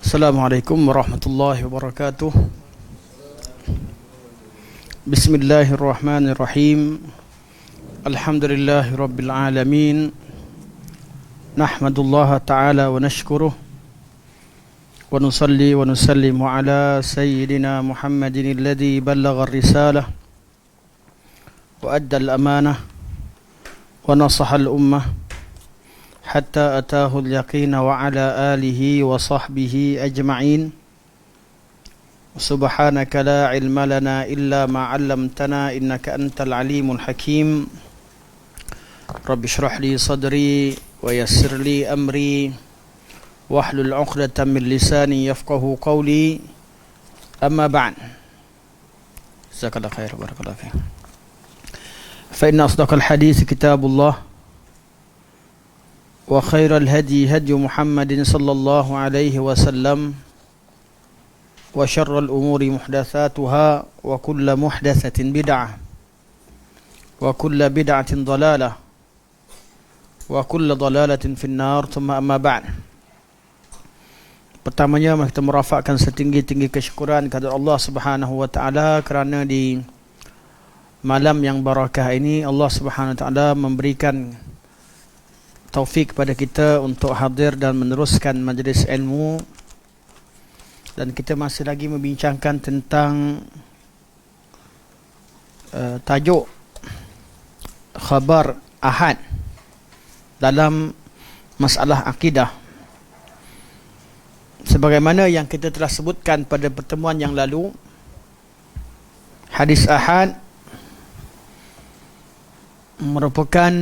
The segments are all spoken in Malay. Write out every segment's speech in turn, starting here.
Assalamualaikum warahmatullahi wabarakatuh. Bismillahirrahmanirrahim. Alhamdulillahi rabbil alamin. Nahmadullaha ta'ala wa nashkuruh. Wa nusalli wa nusallimu ala sayyidina Muhammadin alladhi ballagha ar-risalah wa adda al-amanah wa nasaha al-ummah hatta ataahu al-yaqina wa ala alihi wa sahbihi ajma'in. Subhanaka la ilma lana illa ma 'allamtana innaka antal alimul hakim. Rabbi shrah li sadri wa yassir li amri wahlul 'uqdatam min lisani yafqahu qawli. Amma ba'd. Jazakallahu khair, barakallahu fiik. Fa inna asdaqal hadits kitabullah wa khairal hadi hadi Muhammadin sallallahu alaihi wasallam wa syarrul umuri muhdatsatuha wa kullu muhdatsatin bid'ah wa kullu bid'atin dhalalah wa kullu dhalalatin finnar. Thumma amma ba'd. Pertamanya mari kita merafakkan setinggi-tinggi kesyukuran kepada Allah Subhanahu wa taala kerana di malam yang barakah ini Allah Subhanahu wa taala memberikan taufik kepada kita untuk hadir dan meneruskan majlis ilmu, dan kita masih lagi membincangkan tentang tajuk khabar ahad dalam masalah akidah. Sebagaimana yang kita telah sebutkan pada pertemuan yang lalu, hadis ahad merupakan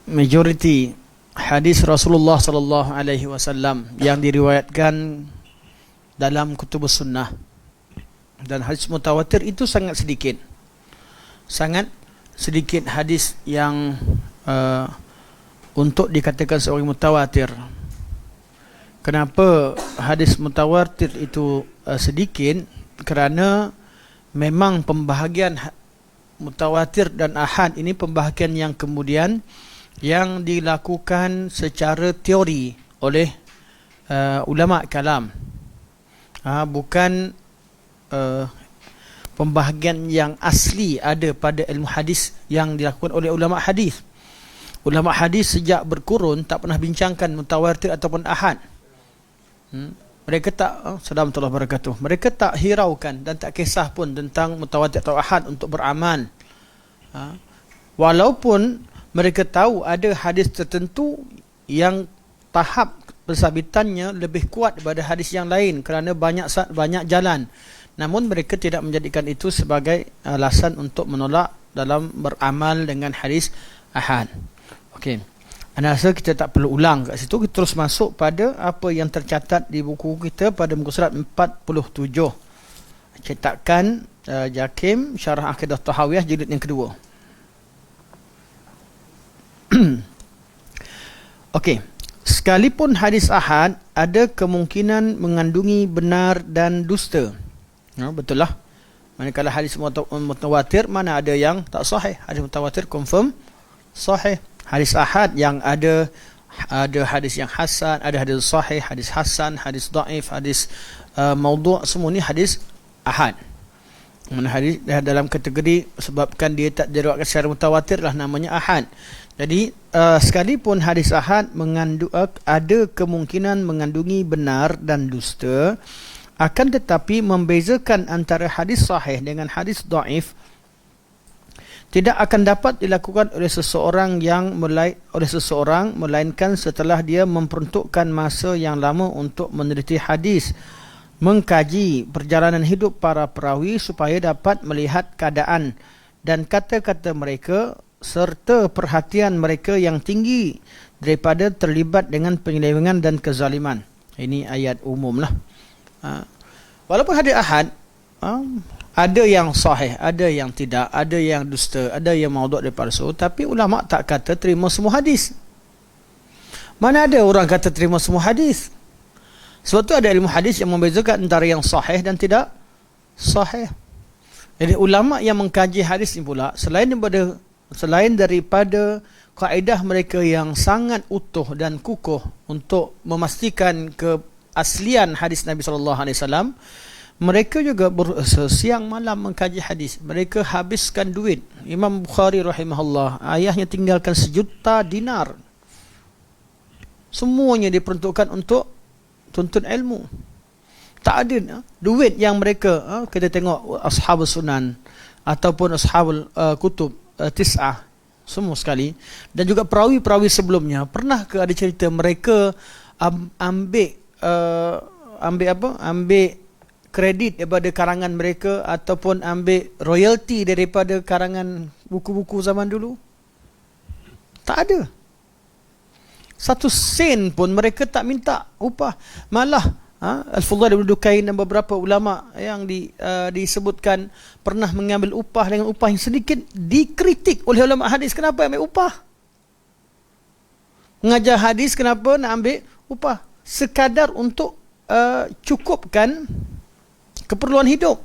majoriti hadis Rasulullah sallallahu alaihi wasallam yang diriwayatkan dalam kutubus sunnah, dan hadis mutawatir itu sangat sedikit hadis yang untuk dikatakan sebagai mutawatir. Kenapa hadis mutawatir itu sedikit? Kerana memang pembahagian mutawatir dan ahad ini pembahagian yang kemudian yang dilakukan secara teori oleh ulama kalam, bukan pembahagian yang asli ada pada ilmu hadis yang dilakukan oleh ulama hadis. Ulama hadis sejak berkurun tak pernah bincangkan mutawatir ataupun ahad. Mereka tak mereka tak hiraukan dan tak kisah pun tentang mutawatir atau ahad untuk beramal. Walaupun mereka tahu ada hadis tertentu yang tahap pensabitannya lebih kuat daripada hadis yang lain kerana banyak jalan, namun mereka tidak menjadikan itu sebagai alasan untuk menolak dalam beramal dengan hadis ahad. Okey. Anda rasa kita tak perlu ulang kat situ, kita terus masuk pada apa yang tercatat di buku kita pada muka surat 47. Cetakan Jakim Syarah Aqidah Tahawiyah jilid yang kedua. Okey. Sekalipun hadis ahad ada kemungkinan mengandungi benar dan dusta. Betul lah. Manakala hadis mutawatir mana ada yang tak sahih. Hadis mutawatir confirm sahih. Hadis ahad yang ada hadis yang hasan, ada hadis sahih, hadis hasan, hadis dhaif, hadis maudhu', semua ni hadis ahad. Mana hadis dalam kategori sebabkan dia tak diriwayatkan secara mutawatir lah namanya ahad. Jadi sekalipun hadis ahad ada kemungkinan mengandungi benar dan dusta, akan tetapi membezakan antara hadis sahih dengan hadis dhaif tidak akan dapat dilakukan oleh seseorang melainkan setelah dia memperuntukkan masa yang lama untuk meneliti hadis, mengkaji perjalanan hidup para perawi supaya dapat melihat keadaan dan kata-kata mereka serta perhatian mereka yang tinggi daripada terlibat dengan penyelewengan dan kezaliman. Ini ayat umum lah. Walaupun hadis ahad, ada yang sahih, ada yang tidak, ada yang dusta, ada yang maudhu' dan palsu, tapi ulama tak kata terima semua hadis. Mana ada orang kata terima semua hadis? Sebab tu ada ilmu hadis yang membezakan antara yang sahih dan tidak sahih. Jadi ulama yang mengkaji hadis ni pula, selain daripada kaedah mereka yang sangat utuh dan kukuh untuk memastikan keaslian hadis Nabi SAW, mereka juga siang malam mengkaji hadis. Mereka habiskan duit. Imam Bukhari rahimahullah, ayahnya tinggalkan 1 juta dinar. Semuanya diperuntukkan untuk tuntut ilmu. Tak ada duit yang mereka, kita tengok ashabul sunan ataupun ashabul kutub tis'ah, semua sekali, dan juga perawi-perawi sebelumnya, pernah ke ada cerita mereka ambil kredit daripada karangan mereka ataupun ambil royalty daripada karangan buku-buku zaman dulu? Tak ada. 1 sen pun mereka tak minta upah. Malah Al-Fudhal ibn Dukain dan beberapa ulama yang disebutkan pernah mengambil upah dengan upah yang sedikit, dikritik oleh ulama hadis. Kenapa ambil upah? Mengajar hadis kenapa nak ambil upah? Sekadar untuk cukupkan keperluan hidup.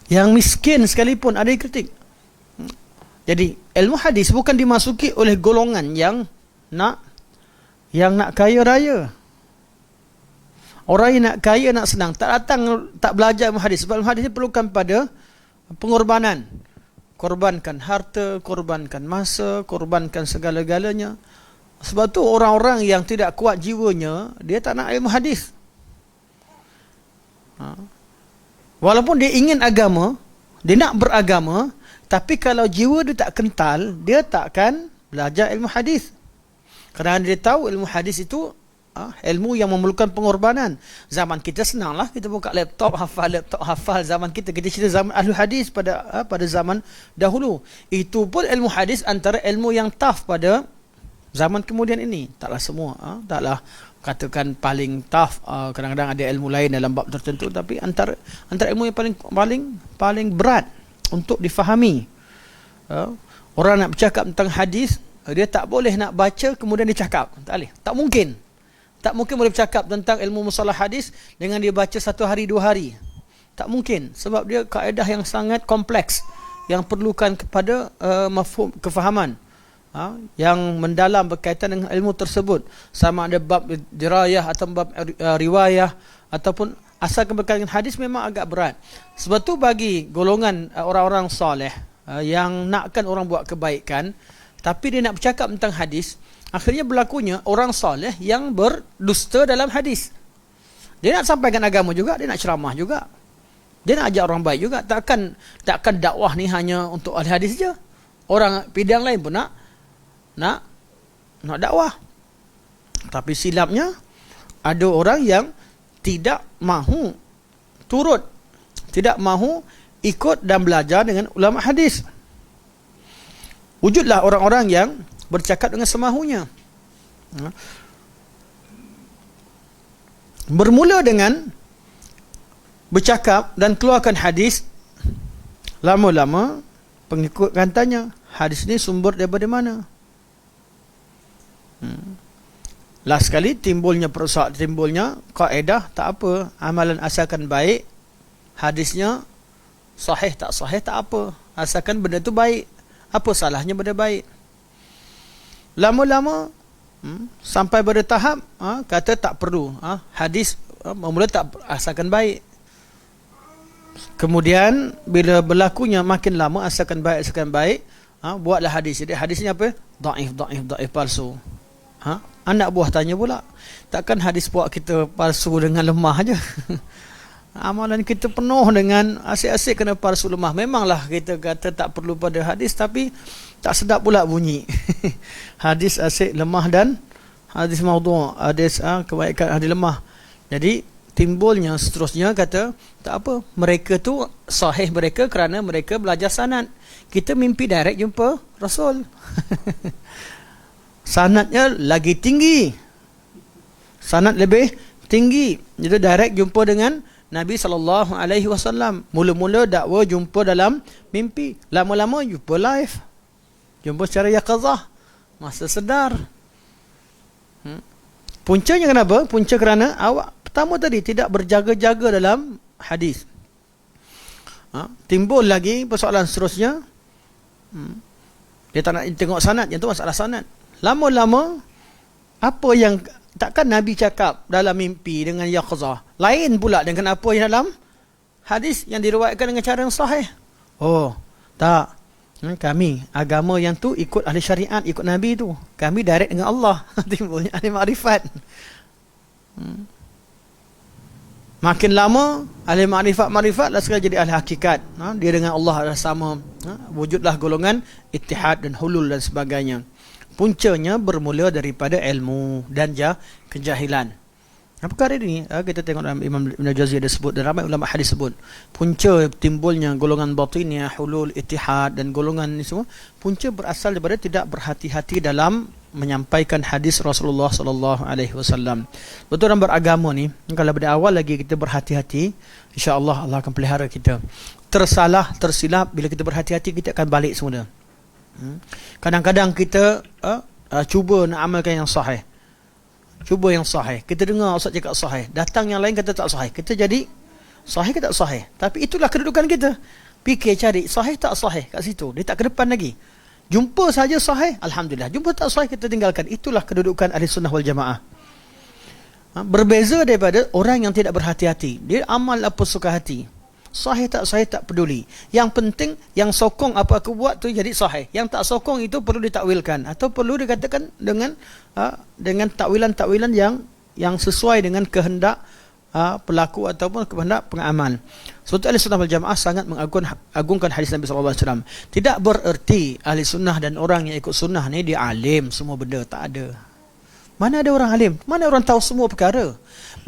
Yang miskin sekalipun ada dikritik. Jadi ilmu hadis bukan dimasuki oleh golongan yang nak kaya raya. Orang yang nak kaya, nak senang, tak datang, tak belajar ilmu hadis. Sebab ilmu hadis perlukan pada pengorbanan. Korbankan harta, korbankan masa, korbankan segala-galanya. Sebab tu orang-orang yang tidak kuat jiwanya, dia tak nak ilmu hadis. Walaupun dia ingin agama, dia nak beragama, tapi kalau jiwa dia tak kental, dia takkan belajar ilmu hadis. Kerana dia tahu ilmu hadis itu ilmu yang memerlukan pengorbanan. Zaman kita senanglah, kita buka laptop hafal. Zaman kita cerita zaman ahli hadis pada zaman dahulu. Itu pun ilmu hadis antara ilmu yang tough pada zaman kemudian ini. Taklah semua, taklah katakan paling tough. Kadang-kadang ada ilmu lain dalam bab tertentu, tapi antara ilmu yang paling berat untuk difahami. Orang nak bercakap tentang hadis, dia tak boleh nak baca kemudian dia cakap. Tak boleh. Tak mungkin boleh bercakap tentang ilmu mustalah hadis dengan dia baca 1 hari 2 hari. Tak mungkin, sebab dia kaedah yang sangat kompleks yang perlukan kepada mafhum, kefahaman yang mendalam berkaitan dengan ilmu tersebut. Sama ada bab dirayah atau bab riwayah ataupun asalkan berkaitan dengan hadis, memang agak berat. Sebab tu bagi golongan orang-orang soleh yang nakkan orang buat kebaikan, tapi dia nak bercakap tentang hadis, akhirnya berlakunya orang soleh yang berdusta dalam hadis. Dia nak sampaikan agama juga, dia nak ceramah juga, dia nak ajak orang baik juga. Takkan dakwah ni hanya untuk ahli hadis je. Orang bidang lain pun nak dakwah. Tapi silapnya ada orang yang tidak mahu turut, tidak mahu ikut dan belajar dengan ulama hadis. Wujudlah orang-orang yang bercakap dengan semahunya. Bermula dengan bercakap dan keluarkan hadis, lama-lama pengikut akan tanya, hadis ni sumber daripada mana? Last sekali timbulnya kaedah, tak apa, amalan asalkan baik, hadisnya sahih tak sahih tak apa, asalkan benda tu baik. Apa salahnya benda baik? Lama-lama sampai pada tahap kata tak perlu hadis, mula tak asalkan baik. Kemudian bila berlakunya makin lama asalkan baik, buatlah hadis. Jadi hadisnya apa? Dhaif, palsu. Anak buah tanya pula, takkan hadis buat kita palsu dengan lemah aja? Amalan kita penuh dengan asyik-asyik kena palsu lemah. Memanglah kita kata tak perlu pada hadis, tapi tak sedap pula bunyi. Hadis asyik lemah dan hadis maudhu', hadis kebaikan hadis lemah. Jadi timbulnya seterusnya kata, tak apa, mereka tu sahih mereka kerana mereka belajar sanad. Kita mimpi direct jumpa Rasul. Sanadnya lagi tinggi, sanad lebih tinggi, jadi direct jumpa dengan Nabi SAW. Mula-mula dakwah jumpa dalam mimpi, lama-lama jumpa live, jumpa secara yaqazah, masa sedar. Puncanya kenapa? Punca kerana awak pertama tadi tidak berjaga-jaga dalam hadis. Timbul lagi persoalan seterusnya. Dia tak nak tengok sanad, yang tu masalah sanad. Lama-lama apa yang takkan Nabi cakap dalam mimpi dengan yaqzah lain pula dengan apa yang dalam hadis yang diriwayatkan dengan cara yang sahih. Oh, tak. Kami agama yang tu ikut ahli syariat, ikut Nabi tu. Kami direct dengan Allah. Timbulnya ahli makrifat. Makin lama ahli makrifat lah sekali jadi ahli hakikat. Dia dengan Allah adalah sama. Wujudlah golongan ittihad dan hulul dan sebagainya. Puncanya bermula daripada ilmu dan kejahilan. Perkara ini kita tengok dalam Imam Ibn Jauzi ada sebut, dan ramai ulama hadis sebut, punca timbulnya golongan batiniyah, hulul, ittihad dan golongan ini semua, punca berasal daripada tidak berhati-hati dalam menyampaikan hadis Rasulullah sallallahu alaihi wasallam. Betul, dalam beragama ni kalau dari awal lagi kita berhati-hati, insya-Allah Allah akan pelihara kita. Tersilap bila kita berhati-hati, kita akan balik semula. Kadang-kadang kita cuba nak amalkan yang sahih. Cuba yang sahih. Kita dengar ustaz cakap sahih, datang yang lain kata tak sahih. Kita jadi sahih ke tak sahih? Tapi itulah kedudukan kita. Fikir cari sahih tak sahih kat situ. Dia tak ke depan lagi. Jumpa saja sahih, alhamdulillah. Jumpa tak sahih, kita tinggalkan. Itulah kedudukan ahli sunnah wal jamaah. Berbeza daripada orang yang tidak berhati-hati. Dia amal apa suka hati. Sahih tak sahih tak peduli. Yang penting yang sokong apa aku buat tu jadi sahih. Yang tak sokong itu perlu ditakwilkan atau perlu dikatakan dengan takwilan-takwilan yang sesuai dengan kehendak pelaku ataupun kehendak pengamal. Sebab ahli sunnah wal jamaah sangat mengagungkan hadis Nabi sallallahu alaihi wasallam. Tidak bererti ahli sunnah dan orang yang ikut sunnah ni dia alim semua benda, tak ada. Mana ada orang alim? Mana orang tahu semua perkara?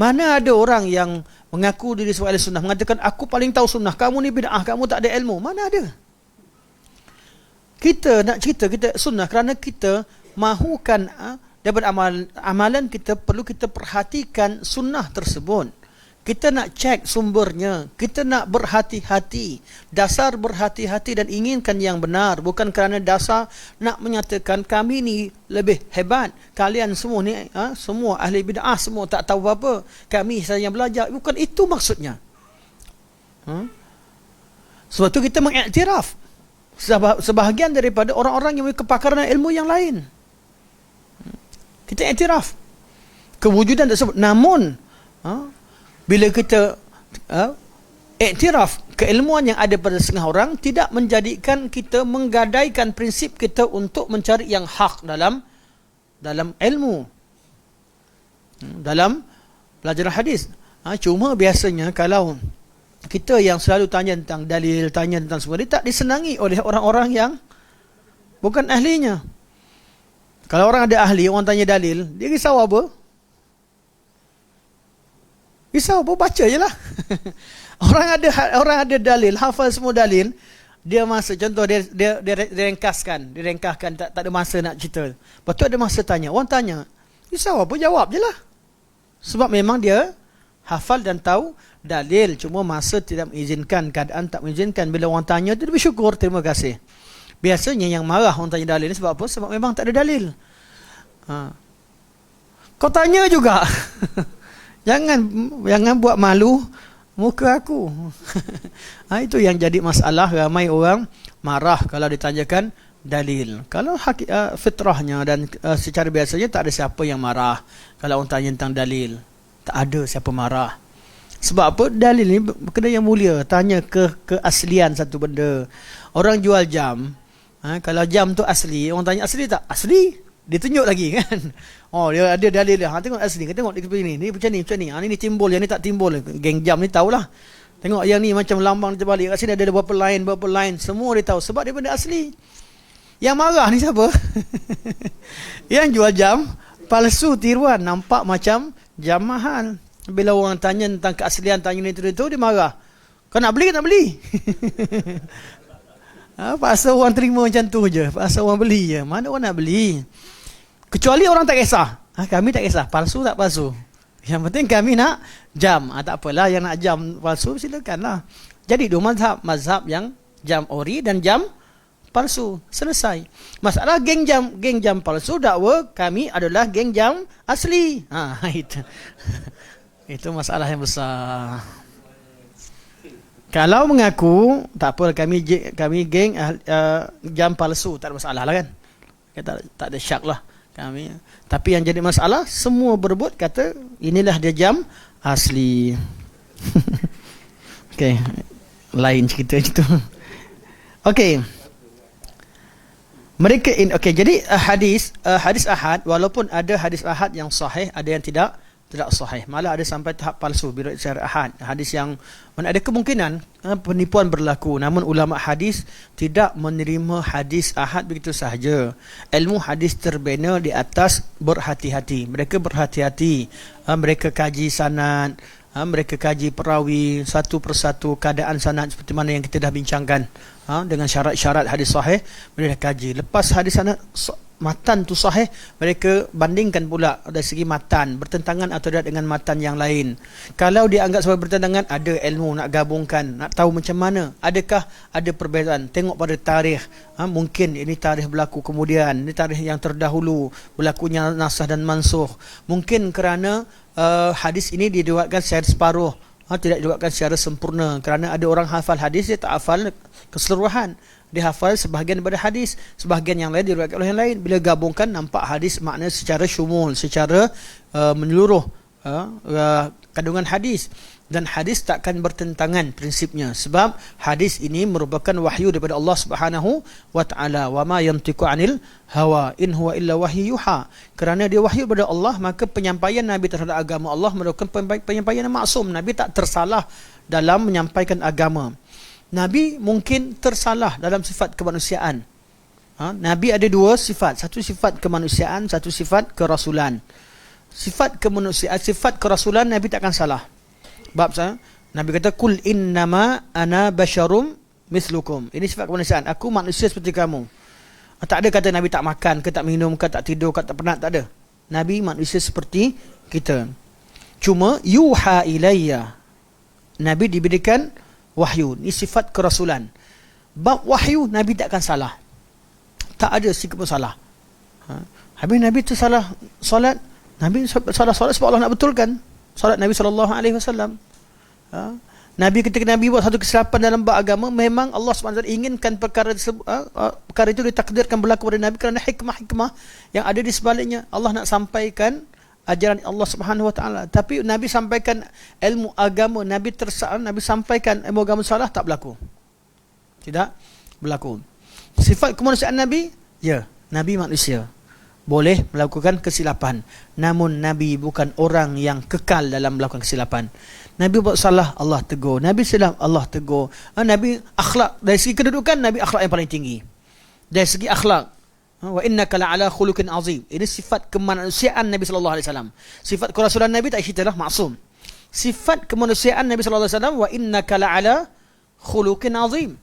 Mana ada orang yang mengaku diri sebagai ahli sunnah, mengatakan aku paling tahu sunnah, kamu ni bid'ah, kamu tak ada ilmu? Mana ada? Kita nak cerita kita sunnah kerana kita mahukan daripada amalan kita, perlu kita perhatikan sunnah tersebut. Kita nak cek sumbernya, kita nak berhati-hati, dasar berhati-hati dan inginkan yang benar, bukan kerana dasar nak menyatakan kami ni lebih hebat, kalian semua ni semua ahli bid'ah, semua tak tahu apa, kami saja yang belajar. Bukan itu maksudnya. Sebab tu kita mengiktiraf sebahagian daripada orang-orang yang memiliki kepakaran ilmu yang lain. Kita iktiraf kewujudan tersebut. Namun bila kita iktiraf keilmuan yang ada pada setengah orang, tidak menjadikan kita menggadaikan prinsip kita untuk mencari yang hak dalam ilmu, dalam pelajaran hadis. Cuma biasanya kalau kita yang selalu tanya tentang dalil, tanya tentang semua, dia tak disenangi oleh orang-orang yang bukan ahlinya. Kalau orang ada ahli, orang tanya dalil, dia risau apa? Risau apa? Baca je lah. Orang ada dalil, hafal semua dalil, dia masa, contoh dia ringkaskan, tak ada masa nak cerita. Lepas tu ada masa tanya, orang tanya, risau apa? Jawab je lah. Sebab memang dia hafal dan tahu dalil, cuma masa tidak mengizinkan, keadaan tak mengizinkan. Bila orang tanya tu, dia bersyukur, terima kasih. Biasanya yang marah orang tanya dalil ni sebab apa? Sebab memang tak ada dalil. Kau tanya juga. Jangan buat malu muka aku. Itu yang jadi masalah. Ramai orang marah kalau ditanyakan dalil. Kalau fitrahnya dan secara biasanya tak ada siapa yang marah kalau orang tanya tentang dalil. Tak ada siapa marah. Sebab apa? Dalil ni kena yang mulia. Tanya keaslian satu benda. Orang jual jam, kalau jam tu asli, orang tanya asli tak? Asli. Dia tunjuk lagi kan. Oh, dia ada dalil dia. Tengok asli. Tengok ni. Ni macam ni. Ni timbul, yang ni tak timbul. Geng jam ni tahulah. Tengok yang ni macam lambang terbalik. Kat sini ada berapa line. Semua dia tahu. Sebab dia benda asli. Yang marah ni siapa? Yang jual jam palsu, tiruan. Nampak macam jam mahal. Bila orang tanya tentang keaslian, tanya ni tu, dia marah. Kau nak beli ke tak beli? Pasal orang terima macam tu je. Pasal orang beli je. Mana orang nak beli? Kecuali orang tak kisah. Kami tak kisah. Palsu tak palsu. Yang penting kami nak jam. Tak apalah, yang nak jam palsu silakanlah. Jadi dua mazhab. Mazhab yang jam ori dan jam palsu. Selesai. Masalah geng jam palsu, dakwa kami adalah geng jam asli. Itu. Itu masalah yang besar. Kalau mengaku tak apa, kami geng jam palsu, tak ada masalah lah kan. Tak ada syak lah kami. Tapi yang jadi masalah, semua berebut kata inilah dia jam asli. Okey, lain cerita itu. Okey. Okey, jadi hadis ahad, walaupun ada hadis ahad yang sahih, ada yang tidak sahih. Malah ada sampai tahap palsu bila secara ahad. Hadis yang mana ada kemungkinan penipuan berlaku. Namun ulama hadis tidak menerima hadis ahad begitu sahaja. Ilmu hadis terbina di atas berhati-hati. Mereka berhati-hati. Mereka kaji sanad, mereka kaji perawi satu persatu, keadaan sanad seperti mana yang kita dah bincangkan. Dengan syarat-syarat hadis sahih, mereka kaji. Lepas hadis sanad matan tu sahih, mereka bandingkan pula dari segi matan bertentangan atau tidak dengan matan yang lain. Kalau dianggap sebagai bertentangan, ada ilmu nak gabungkan, nak tahu macam mana, adakah ada perbezaan, tengok pada tarikh. Mungkin ini tarikh berlaku kemudian, ini tarikh yang terdahulu berlakunya nasah dan mansukh. Mungkin kerana hadis ini diriwayatkan secara separuh, tidak diriwayatkan secara sempurna, kerana ada orang hafal hadis, dia tak hafal keseluruhan. Dia hafal sebahagian daripada hadis, sebahagian yang lain diriwayatkan oleh yang lain. Bila gabungkan, nampak hadis makna secara syumul, secara menyeluruh kandungan hadis. Dan hadis takkan bertentangan prinsipnya, sebab hadis ini merupakan wahyu daripada Allah Subhanahu wa taala. Wa ma yantiqu anil hawa in huwa illa wahyu yuha. Kerana dia wahyu daripada Allah, maka penyampaian Nabi terhadap agama Allah merupakan penyampaian yang maksum. Nabi tak tersalah dalam menyampaikan agama. Nabi mungkin tersalah dalam sifat kemanusiaan. Nabi ada dua sifat, satu sifat kemanusiaan, satu sifat kerasulan. Sifat kemanusiaan, sifat kerasulan Nabi takkan salah. Bab Nabi kata kul innama ana basyarum mislukum. Ini sifat kemanusiaan, aku manusia seperti kamu. Tak ada kata Nabi tak makan ke, tak minum ke, tak tidur ke, tak penat, tak ada. Nabi manusia seperti kita. Cuma yuha ilayya, Nabi diberikan wahyu. Ini sifat kerasulan. Bab wahyu Nabi takkan salah, tak ada sikit pun salah. Habis Nabi tu salah solat, Nabi salah solat sebab Allah nak betulkan solat Nabi SAW. Nabi ketika Nabi buat satu kesilapan dalam bab agama, memang Allah SWT inginkan perkara itu ditakdirkan berlaku pada Nabi kerana hikmah-hikmah yang ada di sebaliknya. Allah nak sampaikan ajaran Allah Subhanahu wa taala. Tapi Nabi sampaikan ilmu agama, Nabi tersalah, Nabi sampaikan ilmu agama salah, tak berlaku. Tidak berlaku. Sifat kemanusiaan Nabi, ya, Nabi manusia, boleh melakukan kesilapan. Namun Nabi bukan orang yang kekal dalam melakukan kesilapan. Nabi buat salah, Allah tegur. Nabi silap, Allah tegur. Nabi akhlak, dari segi kedudukan Nabi akhlak yang paling tinggi. Dari segi akhlak, wa innaka la'ala khuluqin azim. Ini sifat kemanusiaan Nabi sallallahu alaihi wasallam. Sifat kerasulan Nabi tak ceritalah, maksum. Sifat kemanusiaan Nabi sallallahu alaihi wasallam, wa innaka la'ala khuluqin azim.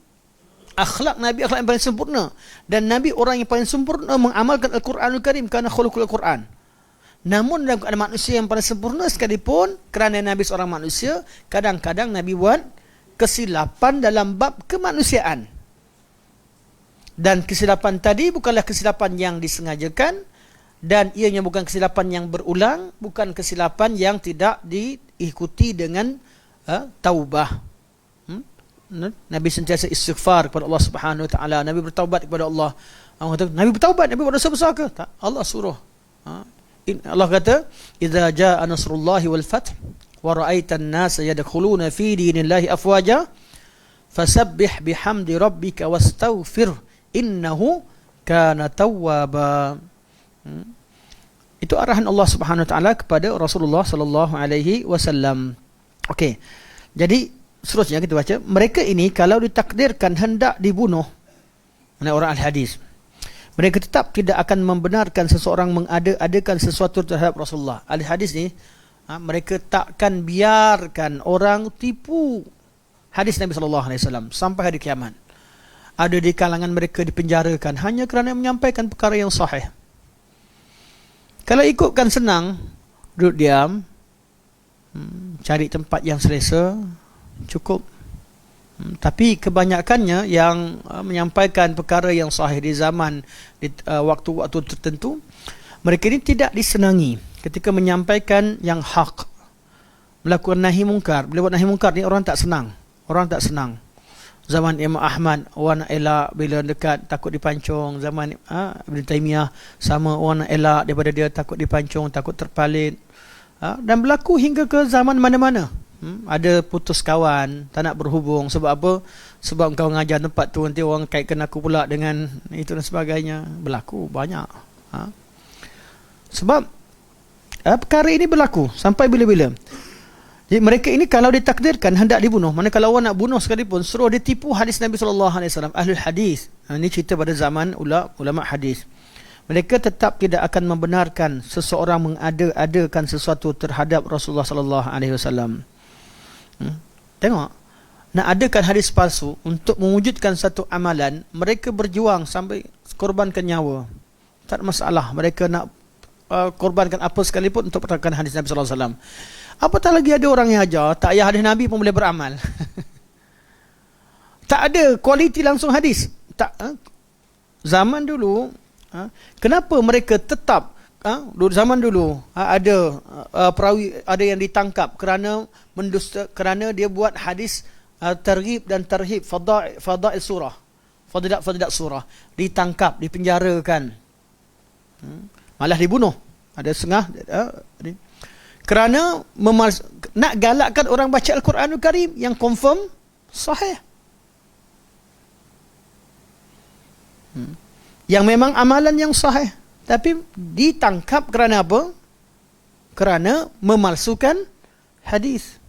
Akhlak Nabi akhlak yang paling sempurna, dan Nabi orang yang paling sempurna mengamalkan Al-Quranul Karim kerana khuluqul Quran. Namun dalam keadaan manusia yang paling sempurna sekalipun, kerana Nabi seorang manusia, kadang-kadang Nabi buat kesilapan dalam bab kemanusiaan. Dan kesilapan tadi bukanlah kesilapan yang disengajakan, dan ianya bukan kesilapan yang berulang, bukan kesilapan yang tidak diikuti dengan taubah. Nabi sentiasa istighfar kepada Allah Subhanahu wa taala. Nabi bertaubat kepada Allah. Allah kata, Nabi bertaubat, Nabi buat dosa besar ke? Tak. Allah suruh. Allah kata, "Idza jaa nasrullahi wal fath wa ra'aitan nasa yadkhuluna fi dinillahi afwaja fasabbih bihamdi rabbika wastaghfir innahu kana tawwaba." Itu arahan Allah Subhanahu wa taala kepada Rasulullah sallallahu alaihi wasallam. Okey. Jadi seterusnya kita baca, mereka ini kalau ditakdirkan hendak dibunuh oleh orang al-hadis, mereka tetap tidak akan membenarkan seseorang mengada-adakan sesuatu terhadap Rasulullah. Al-hadis ni, mereka takkan biarkan orang tipu hadis Nabi SAW sampai hari kiamat. Ada di kalangan mereka dipenjarakan hanya kerana menyampaikan perkara yang sahih. Kalau ikutkan senang, duduk diam, cari tempat yang selesa, cukup. Tapi kebanyakannya yang menyampaikan perkara yang sahih di zaman waktu-waktu tertentu, mereka ini tidak disenangi ketika menyampaikan yang hak, melakukan nahi mungkar. Bila buat nahi mungkar ni orang tak senang. Orang tak senang. Zaman Imam Ahmad, orang nak elak bila dekat takut dipancung. Zaman Ibn Taymiyah, sama orang nak elak daripada dia takut dipancung, takut terpalit. Dan berlaku hingga ke zaman mana-mana. Ada putus kawan, tak nak berhubung. Sebab apa? Sebab kau ngajar tempat tu, nanti orang kaitkan aku pula dengan itu dan sebagainya. Berlaku banyak. Sebab perkara ini berlaku sampai bila-bila. Jadi mereka ini kalau ditakdirkan hendak dibunuh, mana kalau orang nak bunuh sekalipun, suruh dia tipu hadis Nabi SAW, ahlul hadis. Ini cerita pada zaman ulama hadis. Mereka tetap tidak akan membenarkan seseorang mengada-adakan sesuatu terhadap Rasulullah SAW. Tengok, nak adakan hadis palsu untuk mewujudkan satu amalan, mereka berjuang sampai korbankan nyawa. Tak ada masalah, mereka nak korbankan apa sekalipun untuk pertahankan hadis Nabi SAW. Apatah lagi ada orang yang ajar tak payah hadis Nabi pun boleh beramal. Tak ada kualiti langsung hadis. Zaman dulu, kenapa mereka tetap zaman dulu ada perawi, ada yang ditangkap kerana mendusta, kerana dia buat hadis targhib dan tarhib, fadail surah, fadilat surah, ditangkap, dipenjarakan, malah dibunuh. Ada setengah kerana nak galakkan orang baca Al-Quranul Karim yang confirm sahih, yang memang amalan yang sahih, tapi ditangkap kerana apa? Kerana memalsukan hadis.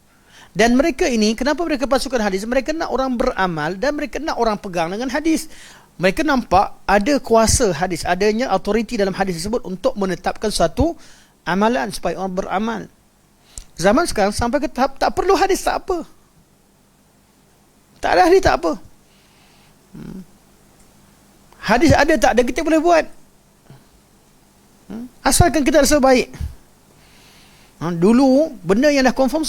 Dan mereka ini, kenapa mereka palsukan hadis? Mereka nak orang beramal dan mereka nak orang pegang dengan hadis. Mereka nampak ada kuasa hadis, adanya autoriti dalam hadis tersebut untuk menetapkan suatu amalan supaya orang beramal. Zaman sekarang sampai ke tahap tak perlu hadis, tak apa. Tak ada hadis, tak apa. Hadis ada tak ada, kita boleh buat. Asalkan kita rasa baik. Dulu benda yang dah confirm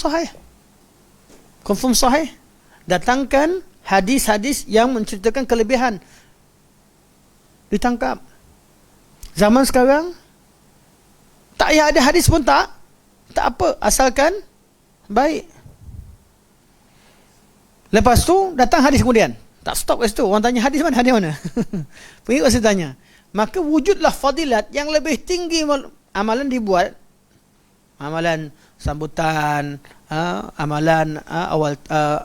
sahih, datangkan hadis-hadis yang menceritakan kelebihan, ditangkap. Zaman sekarang tak payah ada hadis pun tak apa, asalkan baik. Lepas tu datang hadis kemudian. Tak stop kat situ. Orang tanya hadis mana? Hadis mana? Pergi kat situ tanya. Maka wujudlah fadilat yang lebih tinggi. Amalan dibuat. Amalan sambutan, amalan awal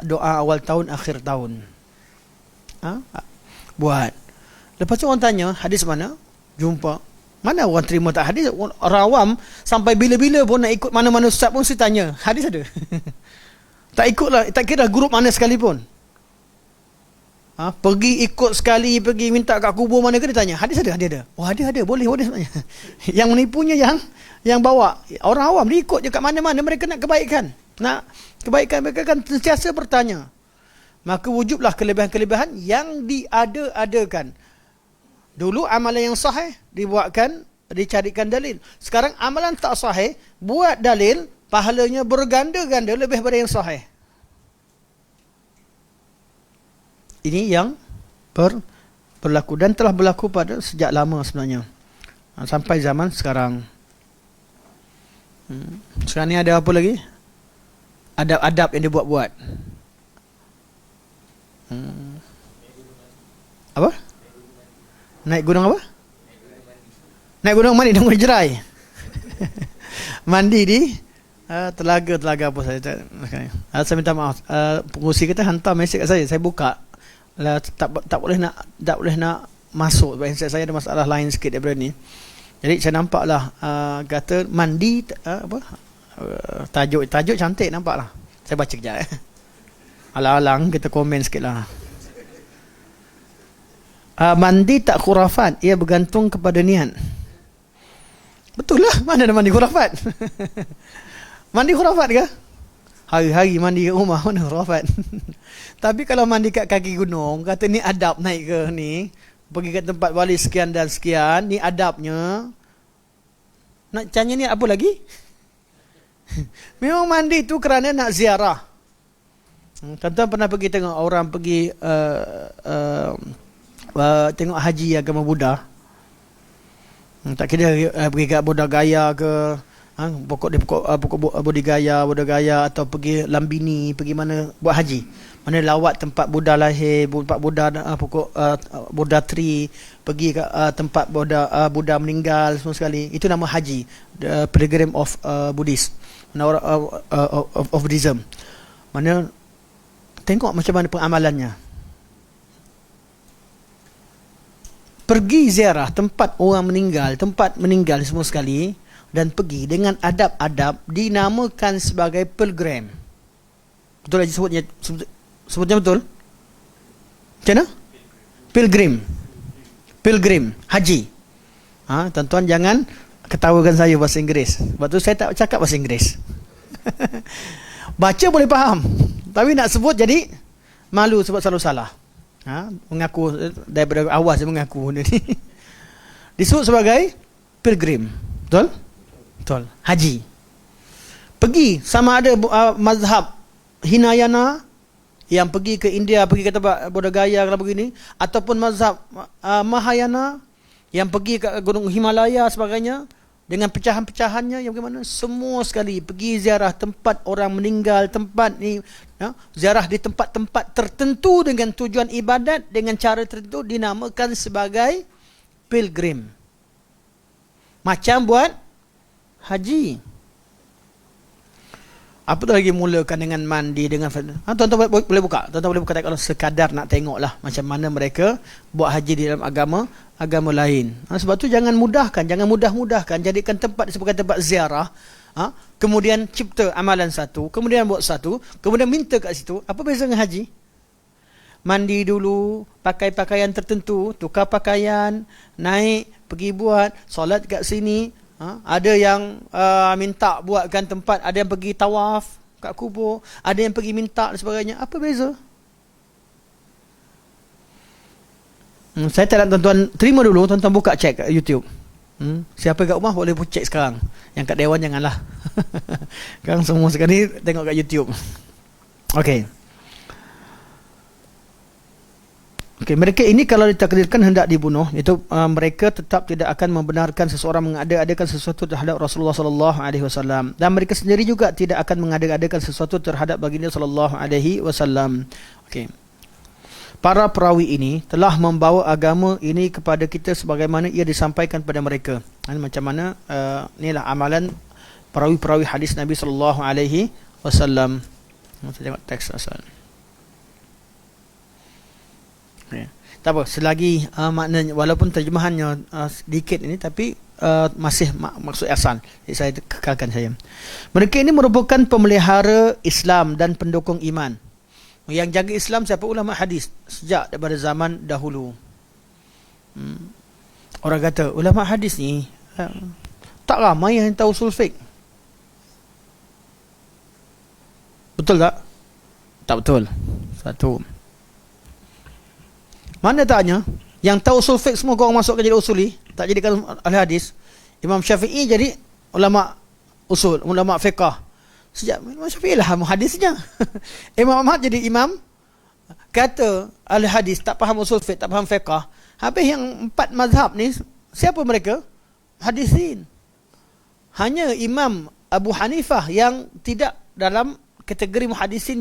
doa awal tahun, akhir tahun. Buat. Lepas tu orang tanya hadis mana? Jumpa. Mana orang terima tak hadis? Orang awam sampai bila-bila pun nak ikut mana-mana ustaz pun saya tanya, hadis ada? Tak ikutlah, tak kira grup mana sekalipun. Pergi ikut sekali, pergi minta kat kubur mana ke, dia tanya, hadis ada? Ada. Oh ada, boleh sebenarnya. Yang menipunya yang bawa. Orang awam dia ikut je kat mana-mana, mereka nak kebaikan. Mereka kan sentiasa bertanya. Maka wujudlah kelebihan-kelebihan yang diada-adakan. Dulu amalan yang sahih dibuatkan, dicarikan dalil. Sekarang amalan tak sahih, buat dalil, pahalanya berganda-ganda lebih daripada yang sahih. Ini yang berlaku dan telah berlaku pada sejak lama sebenarnya. Sampai zaman sekarang. Sekarang ni ada apa lagi? Adab-adab yang dibuat-buat. Apa? Naik gunung apa? Naik gunung mandi dengan jerai. Mandi di telaga apa saya saya minta maaf. Pengurusi kita hantar mesej kat saya buka. Tak boleh nak masuk sebab handset saya ada masalah lain sikit daripada ni. Jadi saya nampaklah kata mandi tajuk cantik nampaklah. Saya baca kejap alang-alang kita komen sikitlah. Mandi tak khurafat, ia bergantung kepada niat. Betul lah, mana ada mandi khurafat? Mandi khurafat ke? Hari-hari mandi kat rumah, mana khurafat? Tapi kalau mandi kat kaki gunung, kata ni adab naik ke ni, pergi ke tempat wali sekian dan sekian, ni adabnya. Nak tanya ni apa lagi? Memang mandi tu kerana nak ziarah. Tuan-tuan pernah pergi tengok orang pergi tengok haji agama Buddha. Tak kira pergi kat Buddha Gaya ke, Pokok Bodhgaya atau pergi Lambini, pergi mana buat haji, mana lawat tempat Buddha lahir, tempat Buddha Buddha tree, pergi ke tempat Buddha meninggal semua sekali, itu nama haji, the pilgrim of Buddhist, of Buddhism. Mana tengok macam mana pengamalannya. Pergi ziarah tempat orang meninggal semua sekali, dan pergi dengan adab-adab, dinamakan sebagai pilgrim. Betul aja sebutnya betul? Macam mana? Pilgrim, haji. Tuan-tuan jangan ketawakan saya bahasa Inggeris. Sebab tu saya tak cakap bahasa Inggeris. Baca boleh faham, tapi nak sebut jadi malu sebab selalu salah. Mengaku daripada awal saya mengaku ni. Disebut sebagai pilgrim. Betul? Betul. Haji. Pergi sama ada mazhab Hinayana yang pergi ke India, pergi ke tempat Bodhgaya kalau begini, ataupun mazhab Mahayana yang pergi ke gunung Himalaya sebagainya dengan pecahan-pecahannya yang bagaimana, semua sekali pergi ziarah tempat orang meninggal, tempat ni ziarah di tempat-tempat tertentu dengan tujuan ibadat dengan cara tertentu, dinamakan sebagai pilgrim. Macam buat haji. Apa tu lagi mulakan dengan mandi, dengan tuan-tuan boleh buka. Tuan-tuan boleh buka kalau sekadar nak tengoklah macam mana mereka buat haji di dalam agama lain. Sebab tu jangan mudah-mudahkan, jadikan tempat sebagai tempat ziarah. Kemudian cipta amalan satu, kemudian buat satu, kemudian minta kat situ. Apa beza dengan haji? Mandi dulu, pakai pakaian tertentu, tukar pakaian, naik, pergi buat solat kat sini. Ada yang minta buatkan tempat, ada yang pergi tawaf kat kubur, ada yang pergi minta dan sebagainya. Apa beza? Saya tak nak tuan-tuan terima dulu, tuan-tuan buka cek kat YouTube. Siapa kat rumah boleh pun cek sekarang. Yang kat dewan janganlah. Sekarang semua sekali tengok kat YouTube. Okey. Mereka ini kalau ditakdirkan hendak dibunuh, itu mereka tetap tidak akan membenarkan seseorang mengada-adakan sesuatu terhadap Rasulullah sallallahu alaihi wasallam, dan mereka sendiri juga tidak akan mengada-adakan sesuatu terhadap baginda sallallahu alaihi wasallam. Para perawi ini telah membawa agama ini kepada kita sebagaimana ia disampaikan kepada mereka. Macam mana inilah amalan perawi-perawi hadis Nabi sallallahu alaihi wasallam. Kita tengok teks asal. Tak apa, selagi maknanya walaupun terjemahannya sedikit ini, tapi masih maksud asal. Jadi saya kekalkan saya. Mereka ini merupakan pemelihara Islam dan pendukung iman. Yang jaga Islam siapa? Ulama hadis sejak daripada zaman dahulu. Orang kata ulama hadis ni tak ramai yang tahu usul fiqh. Betul tak? Tak betul. Satu. Mana tanya, yang tahu usul fiqh semua korang masukkan jadi usuli, tak jadikan ahli hadis. Imam Syafi'i jadi ulama usul, ulama fiqh. Sejak Imam Syafi'i lah hadisnya. Imam Ahmad jadi imam, kata ahli hadis, tak faham usul fiqh, tak faham fiqh. Habis yang 4 mazhab ni, siapa mereka? Hadisin. Hanya Imam Abu Hanifah yang tidak dalam kategori muhadisin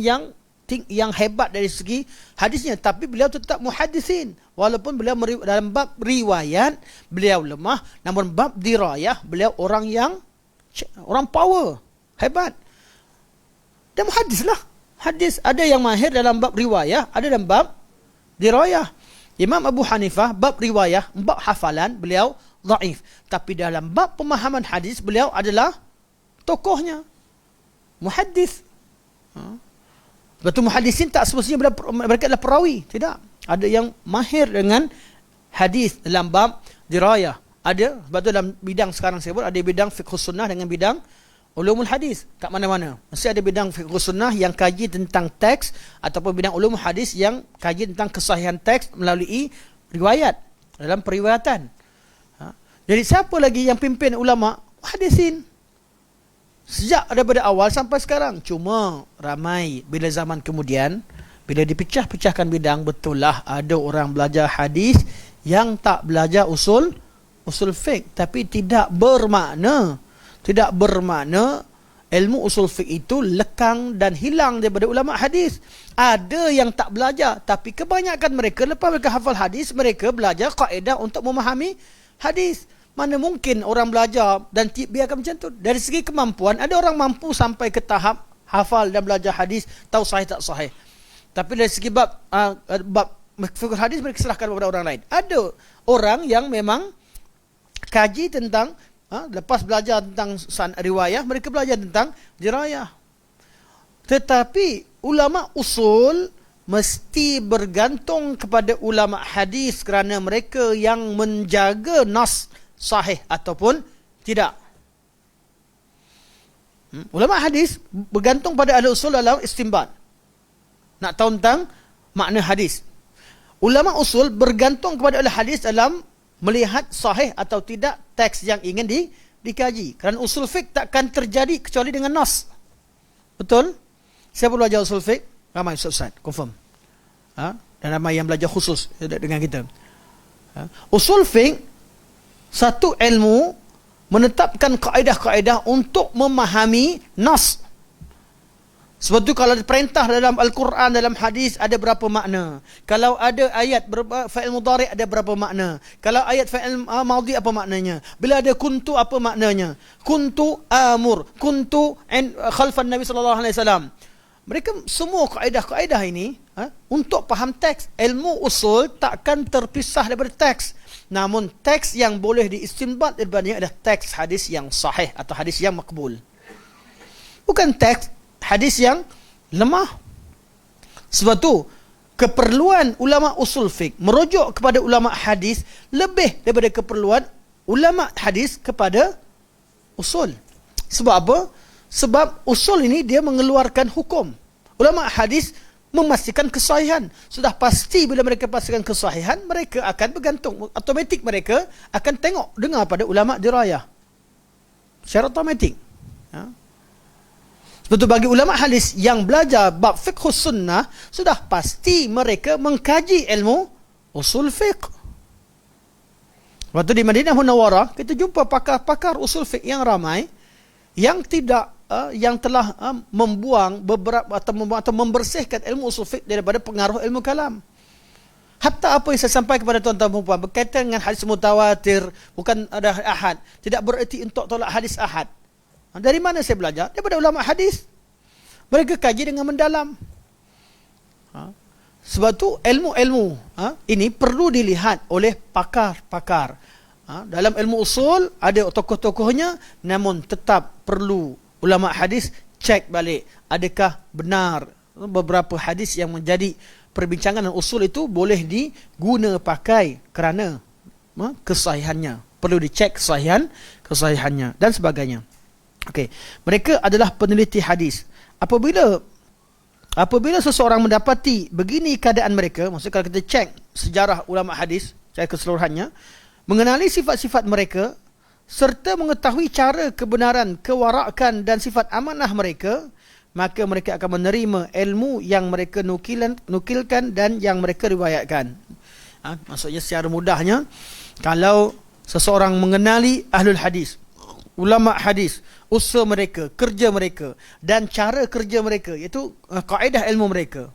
yang hebat dari segi hadisnya, tapi beliau tetap muhaddisin walaupun beliau dalam bab riwayat beliau lemah, namun bab dirayah beliau orang power, hebat. Dan muhaddis lah. Hadis ada yang mahir dalam bab riwayah, ada dalam bab dirayah. Imam Abu Hanifah bab riwayah, bab hafalan beliau dhaif, tapi dalam bab pemahaman hadis beliau adalah tokohnya, muhaddis. Betul, muhaddisin tak semestinya mereka adalah perawi. Tidak. Ada yang mahir dengan hadis dalam bab dirayah. Ada, sebab tu dalam bidang sekarang saya buat, ada bidang fiqh sunnah dengan bidang ulumul hadis. Kat mana-mana mesti ada bidang fiqh sunnah yang kaji tentang teks, ataupun bidang ulumul hadis yang kaji tentang kesahihan teks melalui riwayat, dalam periwayatan. Jadi siapa lagi yang pimpin ulama? Hadisin. Sejak daripada awal sampai sekarang. Cuma ramai bila zaman kemudian, bila dipecah-pecahkan bidang, betul lah ada orang belajar hadis yang tak belajar usul fiqh, tapi tidak bermakna Tidak bermakna ilmu usul fiqh itu lekang dan hilang daripada ulama hadis. Ada yang tak belajar, tapi kebanyakan mereka lepas mereka hafal hadis, mereka belajar kaedah untuk memahami hadis. Mana mungkin orang belajar dan biarkan macam tu. Dari segi kemampuan, ada orang mampu sampai ke tahap hafal dan belajar hadis, tahu sahih tak sahih. Tapi dari segi bab fiqh hadis, mereka serahkan kepada orang lain. Ada orang yang memang kaji tentang lepas belajar tentang riwayah, mereka belajar tentang dirayah. Tetapi ulama usul mesti bergantung kepada ulama hadis kerana mereka yang menjaga nas sahih ataupun tidak. Ulama hadis bergantung pada ahli usul dalam istinbat. Nak tahu tentang makna hadis. Ulama usul bergantung kepada ahli hadis dalam melihat sahih atau tidak teks yang ingin dikaji. Kerana usul fiqh takkan terjadi kecuali dengan nas. Betul? Siapa belajar usul fiqh? Ramai Ustaz, confirm. Dan ramai yang belajar khusus dengan kita. Usul fiqh, satu ilmu menetapkan kaedah-kaedah untuk memahami nas. Sebab tu kalau perintah dalam Al-Quran, dalam hadis ada berapa makna. Kalau ada ayat fa'il mudhari' ada berapa makna. Kalau ayat fa'il madhi apa maknanya. Bila ada kuntu apa maknanya. Kuntu amur, kuntu khalfan Nabi sallallahu alaihi wasallam. Mereka semua kaedah-kaedah ini untuk faham teks. Ilmu usul takkan terpisah daripada teks. Namun teks yang boleh diistinbat daripadanya adalah teks hadis yang sahih atau hadis yang makbul. Bukan teks hadis yang lemah. Sebab tu keperluan ulama usul fiqh merujuk kepada ulama hadis lebih daripada keperluan ulama hadis kepada usul. Sebab apa? Sebab usul ini dia mengeluarkan hukum. Ulama hadis memastikan kesahihan. Sudah pasti bila mereka pastikan kesahihan, mereka akan bergantung. Automatik mereka akan dengar pada ulama dirayah. Secara automatik. Sebab tu bagi ulama hadis yang belajar bab fiqh sunnah, sudah pasti mereka mengkaji ilmu usul fiqh. Waktu di Madinah Munawwarah, kita jumpa pakar-pakar usul fiqh yang ramai yang yang telah membuang beberapa atau membersihkan ilmu usul fiqh daripada pengaruh ilmu kalam. Hatta apa yang saya sampaikan kepada tuan-tuan dan puan berkaitan dengan hadis mutawatir, bukan ada ahad, tidak bererti untuk tolak hadis ahad. Dari mana saya belajar? Daripada ulama hadis. Mereka kaji dengan mendalam. Sebab tu ilmu-ilmu ini perlu dilihat oleh pakar-pakar. Dalam ilmu usul ada tokoh-tokohnya, namun tetap perlu ulama hadis cek balik adakah benar beberapa hadis yang menjadi perbincangan dan usul itu boleh diguna pakai kerana kesahihannya. Perlu dicek kesahihannya dan sebagainya. Okey, mereka adalah peneliti hadis. Apabila seseorang mendapati begini keadaan mereka, maksudnya kalau kita cek sejarah ulama hadis secara keseluruhannya, mengenali sifat-sifat mereka serta mengetahui cara kebenaran, kewarakan dan sifat amanah mereka, maka mereka akan menerima ilmu yang mereka nukilkan dan yang mereka riwayatkan. Maksudnya secara mudahnya, kalau seseorang mengenali ahlul hadis, ulama hadis, usaha mereka, kerja mereka dan cara kerja mereka, iaitu kaedah ilmu mereka,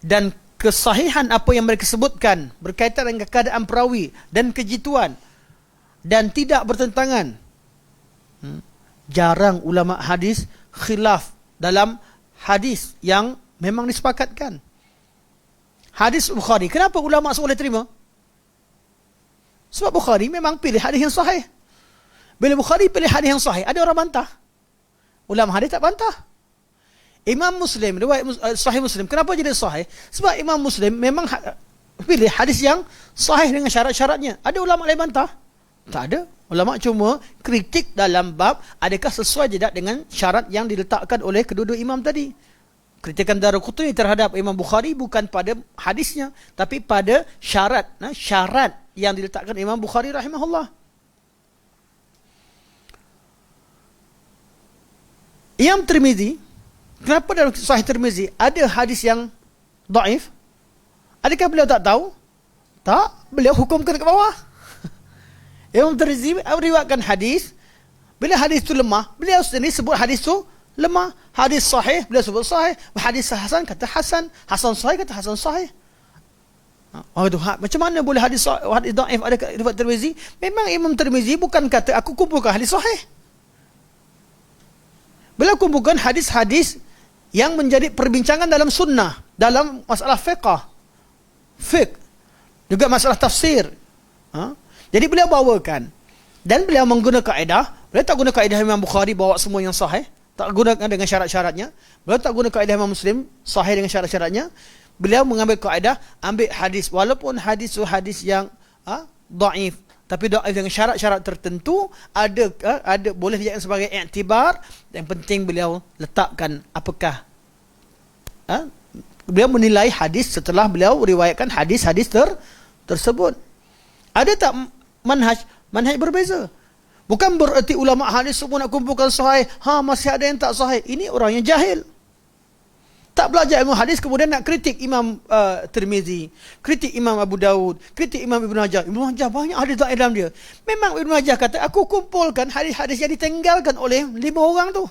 dan kesahihan apa yang mereka sebutkan berkaitan dengan keadaan perawi dan kejituan dan tidak bertentangan. Jarang ulama hadis khilaf dalam hadis yang memang disepakatkan. Hadis Bukhari, kenapa ulama semua boleh terima? Sebab Bukhari memang pilih hadis yang sahih. Bila Bukhari pilih hadis yang sahih, ada orang bantah. Ulama hadis tak bantah. Imam Muslim, riwayat Sahih Muslim, kenapa jadi sahih? Sebab Imam Muslim memang pilih hadis yang sahih dengan syarat-syaratnya. Ada ulama lain bantah? Tak ada. Ulama cuma kritik dalam bab adakah sesuai tidak dengan syarat yang diletakkan oleh kedua-dua imam tadi. Kritikan Daraqutni terhadap Imam Bukhari bukan pada hadisnya, tapi pada syarat yang diletakkan Imam Bukhari rahimahullah. Imam Tirmizi, kenapa dalam Sahih Tirmizi ada hadis yang dhaif? Adakah beliau tak tahu? Tak, beliau hukumkan ke bawah. Imam Tirmizi meriwayatkan hadis Bila hadis itu lemah, beliau sendiri sebut hadis itu lemah. Hadis sahih, beliau sebut sahih. Hadis hasan, kata hasan. Hasan sahih, kata hasan sahih. Macam mana boleh hadis dhaif ada kat riwayat Tirmizi? Memang Imam Tirmizi bukan kata aku kumpulkan hadis sahih. Beliau kumpulkan hadis-hadis yang menjadi perbincangan dalam sunnah, dalam masalah fiqh, juga masalah tafsir. Jadi beliau bawakan. Dan beliau menggunakan kaedah. Beliau tak guna kaedah Imam Bukhari bawa semua yang sahih. Tak gunakan dengan syarat-syaratnya. Beliau tak guna kaedah Imam Muslim sahih dengan syarat-syaratnya. Beliau mengambil kaedah, ambil hadis. Walaupun hadis itu hadis yang dhaif. Tapi dhaif dengan syarat-syarat tertentu. Ada boleh dijadikan sebagai iktibar. Yang penting beliau letakkan apakah. Beliau menilai hadis setelah beliau riwayatkan hadis-hadis tersebut. Ada tak manhaj? Manhaj berbeza. Bukan bererti ulama hadis semua nak kumpulkan sahih. Masih ada yang tak sahih. Ini orang yang jahil. Tak belajar ilmu hadis kemudian nak kritik Imam Tirmizi, kritik Imam Abu Daud, kritik Imam Ibn Majah. Ibn Majah banyak hadis dhaif dalam dia. Memang Ibn Majah kata, aku kumpulkan hadis-hadis yang ditinggalkan oleh 5 orang tu.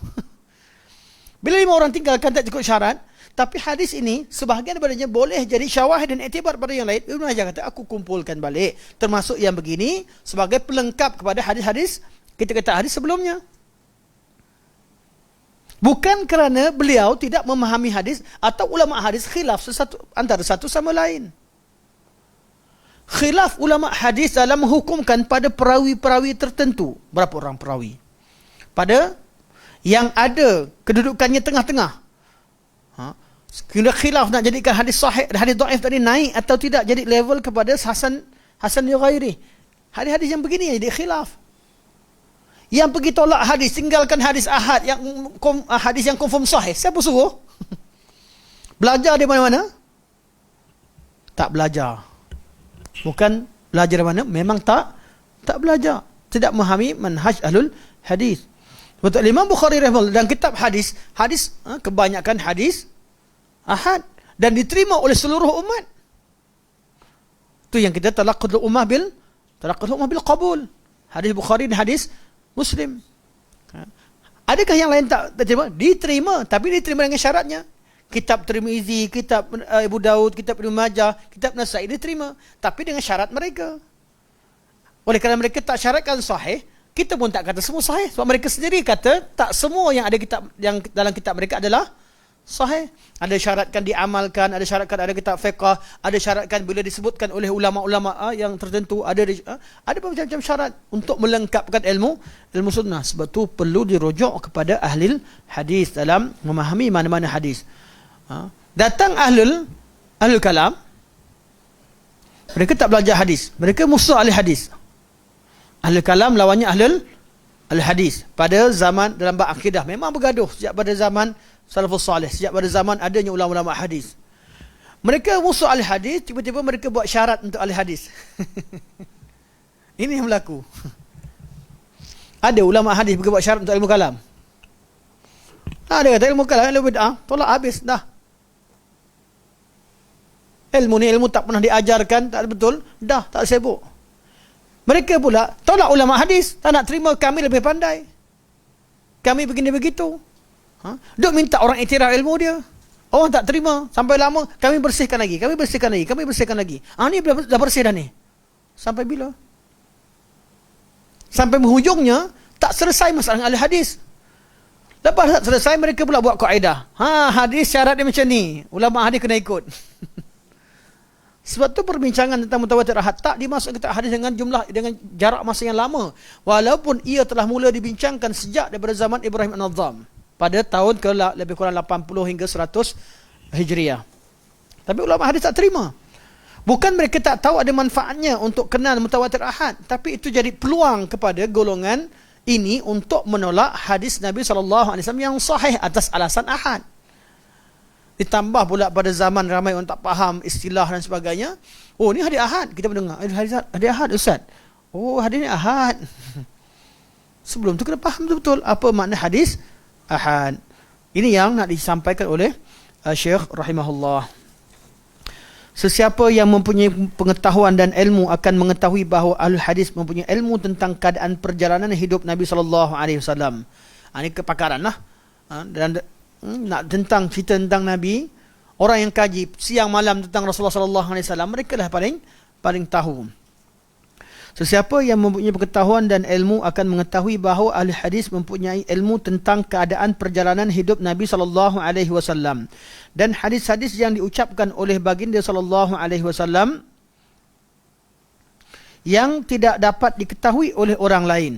Bila 5 orang tinggalkan tak cukup syarat, tapi hadis ini sebahagian daripadanya boleh jadi syawahid dan iktibar pada yang lain. Ibn Majah kata aku kumpulkan balik, termasuk yang begini sebagai pelengkap kepada hadis-hadis kita kata hadis sebelumnya. Bukan kerana beliau tidak memahami hadis atau ulama hadis khilaf antara satu sama lain. Khilaf ulama hadis dalam menghukumkan pada perawi-perawi tertentu. Berapa orang perawi? Pada yang ada kedudukannya tengah-tengah. Kira khilaf nak jadikan hadis sahih dan hadis dhaif tadi naik atau tidak jadi level kepada hasan li ghairi. Hadis-hadis yang begini jadi khilaf. Yang pergi tolak hadis, tinggalkan hadis ahad yang hadis yang confirm sahih. Siapa suruh? Belajar di mana-mana? Tak belajar. Bukan belajar di mana, memang tak belajar. Tidak memahami manhaj ahlul hadis. Betul, Imam Bukhari rahimahullah dalam kitab hadis kebanyakan hadis ahad dan diterima oleh seluruh umat. Itu yang kita talaqqul ummah bil qabul. Hadis Bukhari dan hadis Muslim. Adakah yang lain tak diterima? Diterima, tapi diterima dengan syaratnya. Kitab Tirmizi, kitab Abu Daud, kitab Ibn Majah, kitab Nasai diterima, tapi dengan syarat mereka. Oleh kerana mereka tak syaratkan sahih, kita pun tak kata semua sahih, sebab mereka sendiri kata tak semua yang ada kitab yang dalam kitab mereka adalah sahih. Ada syaratkan diamalkan, ada syaratkan ada kitab fiqh, ada syaratkan bila disebutkan oleh ulama-ulama yang tertentu, ada macam-macam syarat untuk melengkapkan ilmu sunnah. Sebab tu perlu dirujuk kepada ahli hadis dalam memahami mana-mana hadis. Datang ahlul kalam, mereka tak belajar hadis, mereka musuh ahli hadis. Ahlul kalam lawannya ahlul hadis. Pada zaman dalam bab akidah memang bergaduh sejak pada zaman salafus salih, sejak pada zaman adanya ulama-ulama hadis. Mereka musuh ahli hadis, tiba-tiba mereka buat syarat untuk ahli hadis. Ini yang berlaku. Ada ulama hadis buat syarat untuk ilmu kalam. Ada kata ilmu kalam, ilmu bid'ah, tolak habis dah. Ilmu ni ilmu tak pernah diajarkan, tak betul, dah tak sibuk. Mereka pula tolak ulama hadis, tak nak terima kami lebih pandai. Kami begini begitu. Duk minta orang iktiraf ilmu dia. Orang tak terima. Sampai lama, kami bersihkan lagi. Ni dah bersih dah ni. Sampai bila? Sampai berhujungnya, tak selesai masalah ahli hadis. Lepas tak selesai, mereka pula buat kaedah. Hadis syarat dia macam ni. Ulama hadis kena ikut. Sebab tu perbincangan tentang mutawatir ahad tak dimasukkan kitab hadis dengan jarak masa yang lama. Walaupun ia telah mula dibincangkan sejak daripada zaman Ibrahim An-Nadham. Pada tahun lebih kurang 80 hingga 100 Hijriah. Tapi ulama hadis tak terima. Bukan mereka tak tahu ada manfaatnya untuk kenal mutawatir ahad, tapi itu jadi peluang kepada golongan ini untuk menolak hadis Nabi SAW yang sahih atas alasan ahad. Ditambah pula pada zaman ramai orang tak faham istilah dan sebagainya. Oh, ni hadis ahad. Kita mendengar hadis ahad Ustaz. Oh, hadis ni ahad. Sebelum tu kena faham betul apa makna hadis ahad. Ini yang nak disampaikan oleh Syekh rahimahullah. Sesiapa yang mempunyai pengetahuan dan ilmu akan mengetahui bahawa ahli hadis mempunyai ilmu tentang keadaan perjalanan hidup Nabi SAW. Ini kepakaran lah. Dan nak tentang cerita tentang Nabi, orang yang kaji siang malam tentang Rasulullah SAW, mereka lah paling tahu. Sesiapa yang mempunyai pengetahuan dan ilmu akan mengetahui bahawa ahli hadis mempunyai ilmu tentang keadaan perjalanan hidup Nabi SAW. Dan hadis-hadis yang diucapkan oleh baginda SAW yang tidak dapat diketahui oleh orang lain.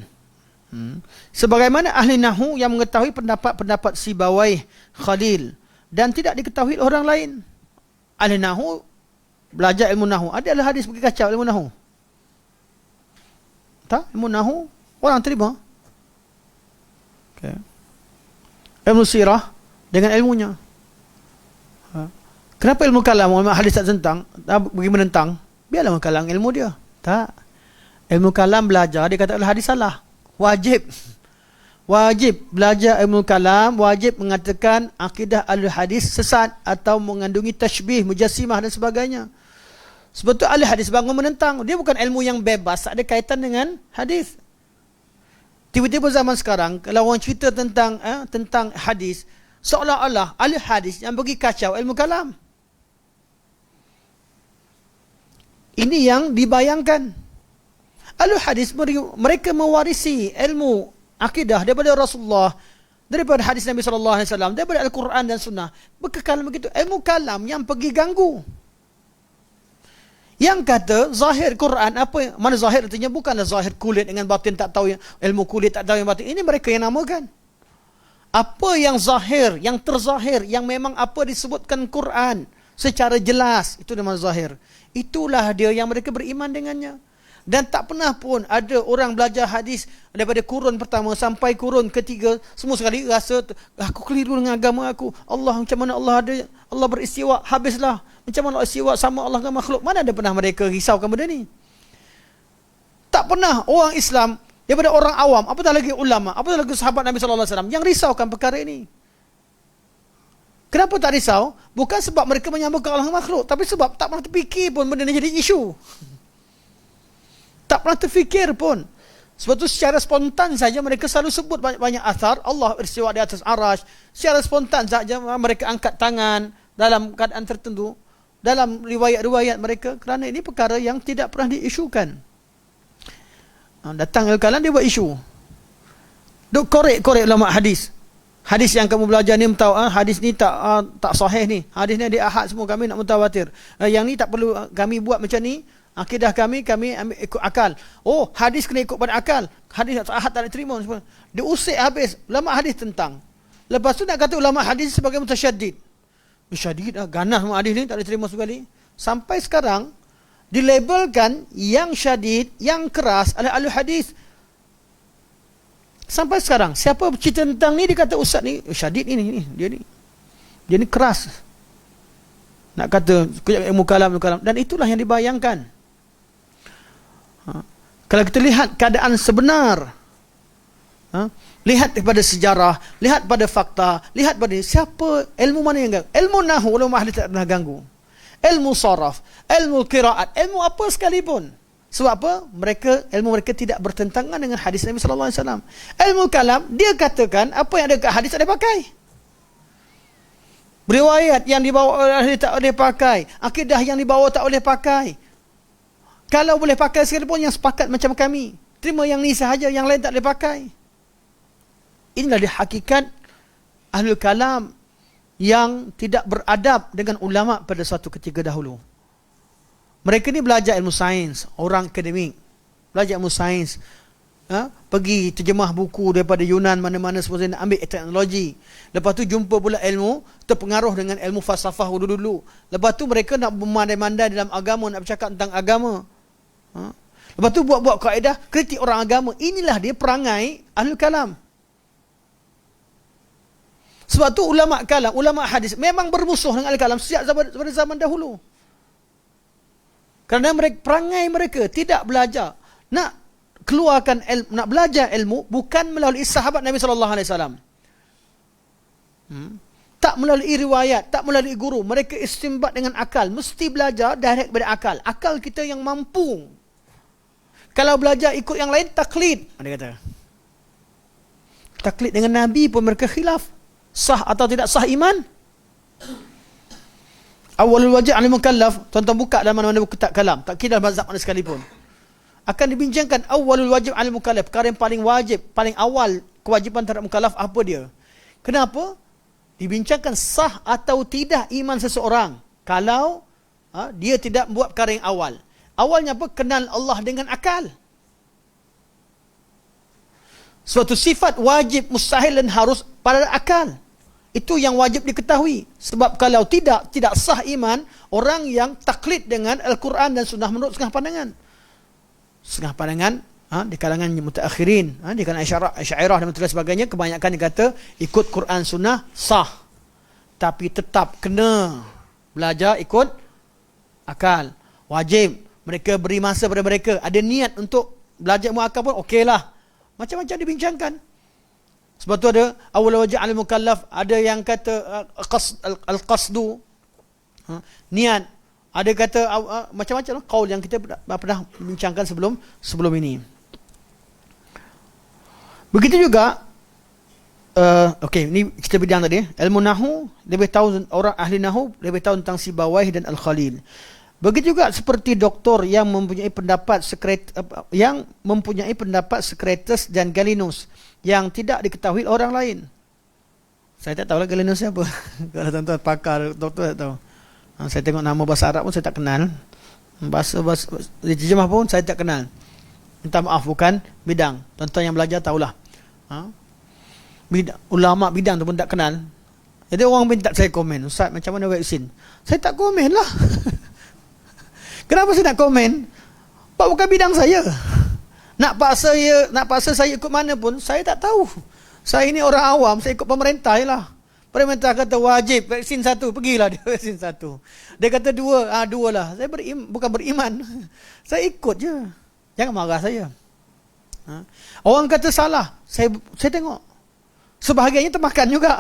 Sebagaimana ahli nahu yang mengetahui pendapat-pendapat Sibawayh, Khalil, dan tidak diketahui oleh orang lain. Ahli nahu belajar ilmu nahu, ada ahli hadis pergi kacau ilmu nahu. Tak, ilmu nahu orang terima. Okay. Ilmu sirah dengan ilmunya. Kenapa ilmu kalam ulama hadis tak tentang, bagi menentang? Biarlah mengkalang ilmu dia. Tak. Ilmu kalam belajar, dia kata hadis salah. Wajib belajar ilmu kalam, wajib mengatakan akidah ahli hadis sesat atau mengandungi tashbih, mujassimah dan sebagainya. Sebab tu ahli hadis bangun menentang. Dia bukan ilmu yang bebas, tak ada kaitan dengan hadis. Tiba-tiba zaman sekarang, kalau orang cerita tentang hadis, seolah-olah ahli hadis yang bagi kacau ilmu kalam. Ini yang dibayangkan. Ahli hadis mereka mewarisi ilmu akidah daripada Rasulullah, daripada hadis Nabi SAW, daripada Al-Quran dan Sunnah. Berkekalan begitu. Ilmu kalam yang pergi ganggu. Yang kata zahir Quran, mana zahir artinya bukanlah zahir kulit dengan batin, tak tahu yang ilmu kulit, tak tahu yang batin. Ini mereka yang namakan. Apa yang zahir, yang terzahir, yang memang apa disebutkan Quran secara jelas, itu nama zahir. Itulah dia yang mereka beriman dengannya. Dan tak pernah pun ada orang belajar hadis daripada kurun pertama sampai kurun ketiga, semua sekali rasa aku keliru dengan agama aku. Allah, macam mana Allah ada, Allah beristiwa, habislah. Macam mana Allah istiwa, sama Allah dengan makhluk. Mana ada pernah mereka risaukan benda ni? Tak pernah orang Islam, daripada orang awam, apatah lagi ulama, apatah lagi sahabat Nabi SAW yang risaukan perkara ini. Kenapa tak risau? Bukan sebab mereka menyamakan Allah dengan makhluk, tapi sebab tak pernah terfikir pun benda ni jadi isu. Tak pernah terfikir pun. Sebab tu secara spontan saja mereka selalu sebut banyak athar Allah beristiwa di atas arash. Secara spontan saja mereka angkat tangan dalam keadaan tertentu, dalam riwayat-riwayat mereka, kerana ini perkara yang tidak pernah diisukan. Datang al-kalam dia buat isu. Duk korek ulama hadis. Hadis yang kamu belajar ni tahu, hadis ni tak sahih ni. Hadis ni dia ahad, semua kami nak mutawatir. Yang ni tak perlu kami buat macam ni. Akidah kami ambil ikut akal. Oh, hadis kena ikut pada akal. Hadis ahad tak diterima. Dia usik habis ulama hadis tentang. Lepas tu nak kata ulama hadis sebagai mutasyaddid. Mutasyaddid ganas ulama hadis ni tak diterima sekali. Sampai sekarang dilabelkan yang syadid, yang keras adalah ahli hadis. Sampai sekarang siapa bercerita tentang ni dia kata ustaz ni syadid ini dia ni keras. Nak kata ilmu kalam dan itulah yang dibayangkan. Kalau kita lihat keadaan sebenar, lihat kepada sejarah, lihat pada fakta, lihat pada siapa, ilmu mana yang ganggu. Ilmu nahu ulama ahli tak pernah ganggu. Ilmu saraf, ilmu qiraat, ilmu apa sekalipun. Sebab apa? Ilmu mereka tidak bertentangan dengan hadis Nabi SAW. Ilmu kalam, dia katakan apa yang ada kat hadis tak boleh pakai. Riwayat yang dibawa oleh tak boleh pakai. Akidah yang dibawa tak boleh pakai. Kalau boleh pakai sekalipun yang sepakat macam kami, terima yang ni sahaja, yang lain tak boleh pakai. Inilah dia hakikat ahlul kalam yang tidak beradab dengan ulama pada suatu ketika dahulu. Mereka ni belajar ilmu sains, orang akademik, belajar ilmu sains, pergi terjemah buku daripada Yunan mana-mana semua, nak ambil teknologi. Lepas tu jumpa pula ilmu, terpengaruh dengan ilmu falsafah dulu-dulu. Lepas tu mereka nak memandai-mandai dalam agama, nak bercakap tentang agama. Lepas tu buat-buat kaedah, kritik orang agama. Inilah dia perangai ahlul kalam. Sebab tu ulama kalam, ulama hadis memang bermusuh dengan al-kalam sejak zaman dahulu. Kerana perangai mereka tidak belajar, nak keluarkan ilmu, nak belajar ilmu bukan melalui sahabat Nabi SAW. Tak melalui riwayat, tak melalui guru. Mereka istinbat dengan akal. Mesti belajar direct daripada akal. Akal kita yang mampu. Kalau belajar ikut yang lain, taklid. Dia kata. Taklid dengan Nabi pun mereka khilaf. Sah atau tidak sah iman? Awalul wajib 'alal mukallaf. Tuan-tuan buka dalam mana-mana buku tak kalam. Tak kira mazhab mana sekalipun. Akan dibincangkan awalul wajib 'alal mukallaf. Perkara yang paling wajib, paling awal kewajipan terhadap mukallaf apa dia? Kenapa? Dibincangkan sah atau tidak iman seseorang kalau dia tidak buat perkara yang awal. Awalnya apa? Kenal Allah dengan akal. Suatu sifat wajib, mustahil dan harus pada akal. Itu yang wajib diketahui. Sebab kalau tidak sah iman orang yang taklid dengan Al-Quran dan Sunnah menurut setengah pandangan. Setengah pandangan di kalangan mutaakhirin, di kalangan Asy'ariyah dan sebagainya, kebanyakan dia kata ikut Quran Sunnah sah. Tapi tetap kena belajar ikut akal. Wajib. Mereka beri masa pada mereka. Ada niat untuk belajar muakkad pun okeylah. Macam-macam dibincangkan. Sebab tu ada awal wajib 'alal mukallaf, ada yang kata al-qasdu, niat. Ada kata macam-macam qaul yang kita pernah bincangkan sebelum ini. Begitu juga ini kita bidang tadi. Ilmu nahwu lebih tahu, orang ahli nahwu lebih tahu tentang Sibawayh dan Al-Khalil. Begitu juga seperti doktor yang mempunyai pendapat Socrates dan Galenus yang tidak diketahui orang lain. Saya tak tahu lah Galenus siapa. Kalau tuan-tuan pakar doktor tak tahu. Saya tengok nama bahasa Arab pun saya tak kenal. Bahasa terjemah pun saya tak kenal. Minta maaf, bukan bidang. Tuan-tuan yang belajar tahulah. Ulama bidang tu pun tak kenal. Jadi orang minta saya komen, Ustaz macam mana vaksin? Saya tak komen lah. Kenapa saya nak komen? Pak bukan bidang saya. Nak paksa saya ikut mana pun saya tak tahu. Saya ni orang awam, saya ikut pemerintah je lah. Pemerintah kata wajib vaksin 1, pergilah dia vaksin 1. Dia kata 2 lah. Saya bukan beriman. Saya ikut je. Jangan marah saya. Orang kata salah, saya tengok. Sebahagiannya termakan juga.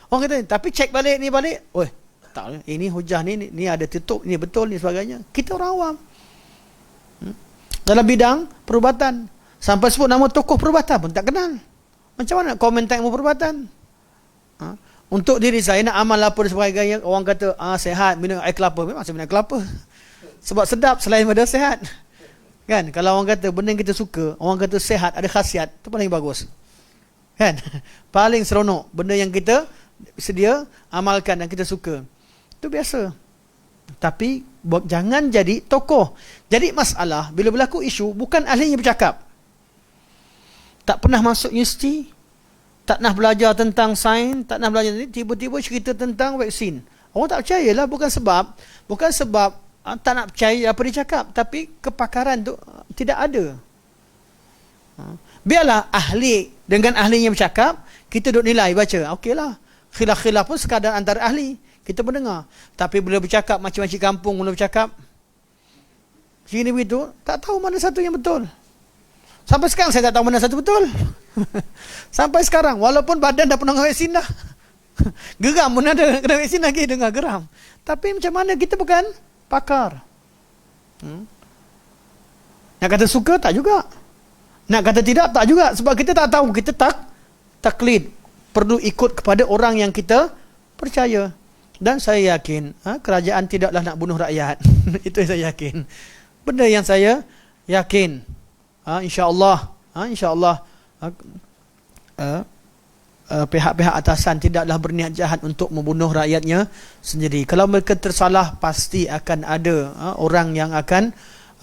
Orang kata tapi cek balik ni balik. Tak, ini hujah ni ada tutup, ni betul, ni sebagainya. Kita orang awam. Dalam bidang perubatan, sampai sebut nama tokoh perubatan pun tak kenal. Macam mana komen tentang ilmu perubatan? Untuk diri saya nak amal apa dan sebagainya, orang kata sehat minum air kelapa. Memang saya minum air kelapa sebab sedap selain daripada sehat. Kan? Kalau orang kata benda yang kita suka, orang kata sehat, ada khasiat, itu paling bagus. Kan? Paling seronok benda yang kita sedia amalkan dan kita suka. Itu biasa. Tapi jangan jadi tokoh. Jadi masalah bila berlaku isu, bukan ahlinya bercakap. Tak pernah masuk universiti, tak nak belajar tentang sains, tak nak belajar ni, tiba-tiba cerita tentang vaksin. Orang tak percayalah, bukan sebab tak nak percaya apa dia cakap, tapi kepakaran tu tidak ada. Biarlah ahli dengan ahlinya bercakap, kita duk nilai baca. Okeylah. Khilaf-khilaf pun sekadar antara ahli. Kita mendengar. Tapi bila bercakap macam-macam kampung, bila bercakap sini begitu, tak tahu mana satu yang betul. Sampai sekarang saya tak tahu mana satu betul. Sampai sekarang, walaupun badan dah pernah vaksin dah. Geram pun ada, kena vaksin lagi dengar geram. Tapi macam mana, kita bukan pakar. Nak kata suka, tak juga. Nak kata tidak, tak juga. Sebab kita tak tahu, kita taklid. Perlu ikut kepada orang yang kita percaya. Dan saya yakin kerajaan tidaklah nak bunuh rakyat. Itu yang saya yakin. Benda yang saya yakin. InsyaAllah pihak-pihak atasan tidaklah berniat jahat untuk membunuh rakyatnya sendiri. Kalau mereka tersalah, pasti akan ada orang yang akan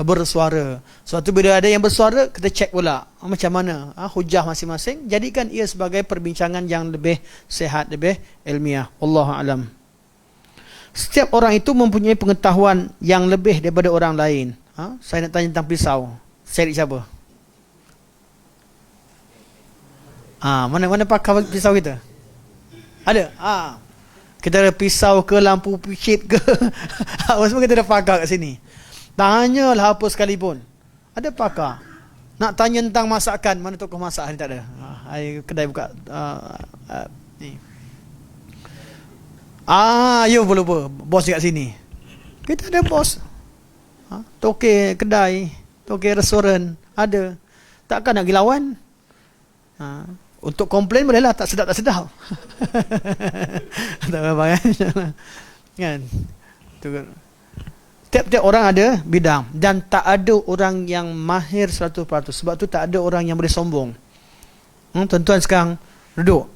bersuara. Suatu bila ada yang bersuara, kita cek pula macam mana hujah masing-masing. Jadikan ia sebagai perbincangan yang lebih sehat, lebih ilmiah. Wallahu a'lam. Setiap orang itu mempunyai pengetahuan yang lebih daripada orang lain. Saya nak tanya tentang pisau. Cari siapa? Mana pakar pisau kita? Ada? Kita ada pisau ke, lampu picit ke. Semua kita ada pakar kat sini. Tanyalah apa sekalipun. Ada pakar. Nak tanya tentang masakan, mana tokoh masak ni tak ada. Kedai buka ni. You boleh lupa. Bos dekat sini. Kita ada bos. Tokek kedai, tokek restoran, ada. Takkan nak pergi lawan. Untuk komplain boleh lah, tak sedap. Tak apa-apa kan? Tiap-tiap orang ada bidang. Dan tak ada orang yang mahir 100%. Sebab tu tak ada orang yang boleh sombong. Tuan-tuan sekarang duduk,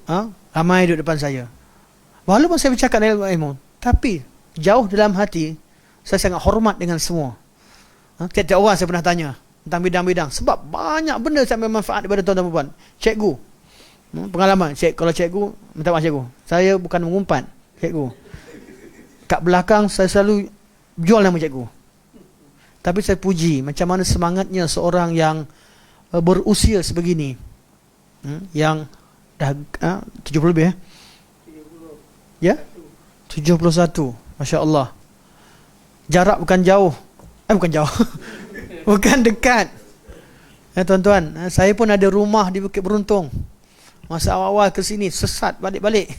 ramai duduk depan saya. Walaupun saya bercakap dalam ilmu, tapi jauh dalam hati saya sangat hormat dengan semua. Tiap-tiap orang saya pernah tanya tentang bidang-bidang. Sebab banyak benda saya ambil manfaat daripada tuan-tuan perempuan. Cikgu, pengalaman. Kalau cikgu, minta maaf cikgu, saya bukan mengumpat cikgu. Kat belakang saya selalu jual nama cikgu. Tapi saya puji macam mana semangatnya seorang yang berusia sebegini, yang dah 70 lebih ya? 71. Masya Allah. Jarak bukan jauh. Bukan jauh. Bukan dekat. Tuan-tuan, saya pun ada rumah di Bukit Beruntung. Masa awal-awal ke sini, sesat balik-balik.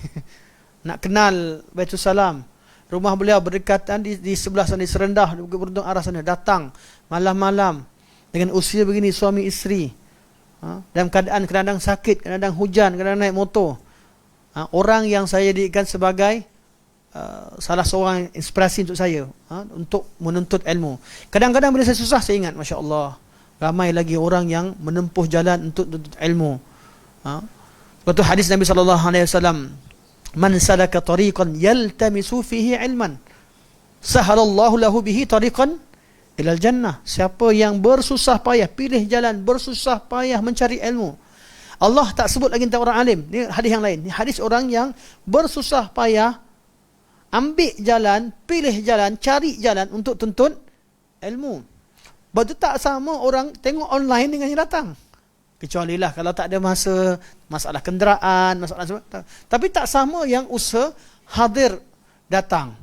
Nak kenal Baitul Salam. Rumah beliau berdekatan di sebelah sana, di Serendah, di Bukit Beruntung arah sana. Datang malam-malam dengan usia begini, suami isteri. Dalam keadaan kadang-kadang sakit, kadang-kadang hujan, kadang-kadang naik motor. Orang yang saya jadikan sebagai salah seorang inspirasi untuk saya, untuk menuntut ilmu. Kadang-kadang bila saya susah, saya ingat, Masya Allah, ramai lagi orang yang menempuh jalan untuk menuntut ilmu. Sebab tu hadis Nabi SAW, man salaka tariqan yaltamisu fihi ilman sahalallahu lahu bihi tariqan ilal jannah. Siapa yang bersusah payah, pilih jalan, bersusah payah mencari ilmu. Allah tak sebut lagi tentang orang alim. Ni hadis yang lain. Ni hadis orang yang bersusah payah, ambil jalan, pilih jalan, cari jalan untuk tuntut ilmu. Sebab tu tak sama orang tengok online dengan yang datang. Kecuali lah kalau tak ada masalah kenderaan, masalah sebab. Tapi tak sama yang usaha hadir datang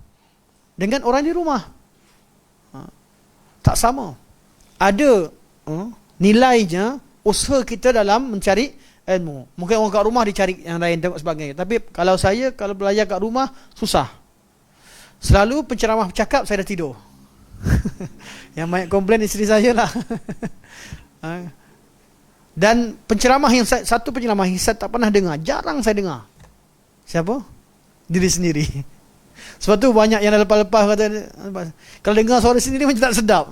dengan orang di rumah. Tak sama. Ada nilainya usaha kita dalam mencari ilmu. Mungkin orang kat rumah dicari yang lain, tengok sebagainya. Tapi kalau saya, kalau belajar kat rumah, susah. Selalu penceramah bercakap, saya dah tidur. Yang banyak komplain isteri saya lah. Dan penceramah yang satu penceramah yang saya tak pernah dengar, jarang saya dengar. Siapa? Diri sendiri. Sebab tu banyak yang dah lepas-lepas kata, kalau dengar suara sendiri macam tak sedap.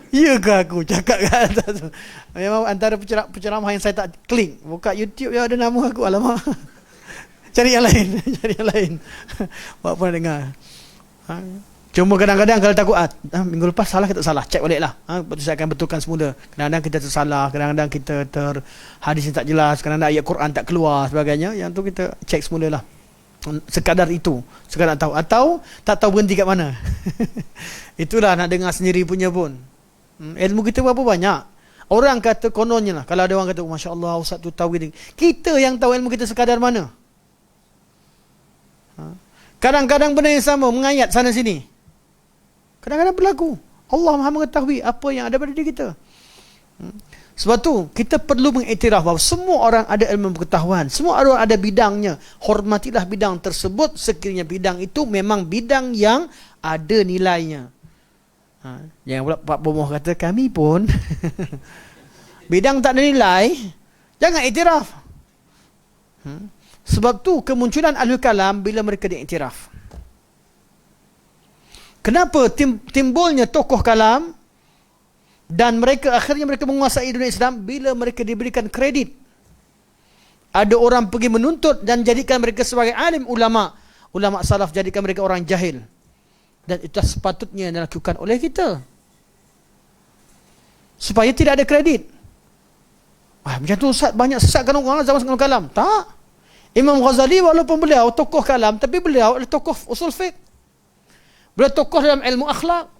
Ya ke aku cakap kat atas tu? Memang antara penceramah yang saya tak klik. Buka YouTube ya, ada nama aku, alamak. Cari yang lain. Cari yang lain. Buat pernah dengar. Cuma kadang-kadang kalau takut minggu lepas salah, kita salah, cek balik lah. Saya akan betulkan semula. Kadang-kadang kita tersalah, kadang-kadang kita hadis yang tak jelas, kadang-kadang ayat Quran tak keluar sebagainya. Yang tu kita cek semula lah. Sekadar itu, sekadar tahu. Atau tak tahu berhenti kat mana. Itulah nak dengar sendiri punya pun. Ilmu kita berapa banyak. Orang kata kononnya lah, kalau ada orang kata, Masya Allah Ustaz tu tahu gini. Kita yang tahu ilmu kita sekadar mana. Kadang-kadang benda yang sama mengayat sana sini. Kadang-kadang berlaku. Allah Maha mengetahui apa yang ada pada diri kita. Sebab tu kita perlu mengiktiraf bahawa semua orang ada ilmu pengetahuan, semua orang ada bidangnya. Hormatilah bidang tersebut sekiranya bidang itu memang bidang yang ada nilainya. Jangan pula Pak Bomoh kata kami pun bidang tak ada nilai, jangan iktiraf. Sebab tu kemunculan Ahlul Kalam bila mereka diiktiraf. Kenapa timbulnya tokoh kalam dan akhirnya mereka menguasai dunia Islam bila mereka diberikan kredit. Ada orang pergi menuntut dan jadikan mereka sebagai alim ulama. Ulama salaf jadikan mereka orang jahil. Dan itu sepatutnya dilakukan oleh kita. Supaya tidak ada kredit. Macam tu Ustaz, banyak sesatkan orang zaman sebelum kalam. Tak. Imam Ghazali walaupun beliau tokoh kalam, tapi beliau adalah tokoh usul fiqh. Beliau tokoh dalam ilmu akhlak.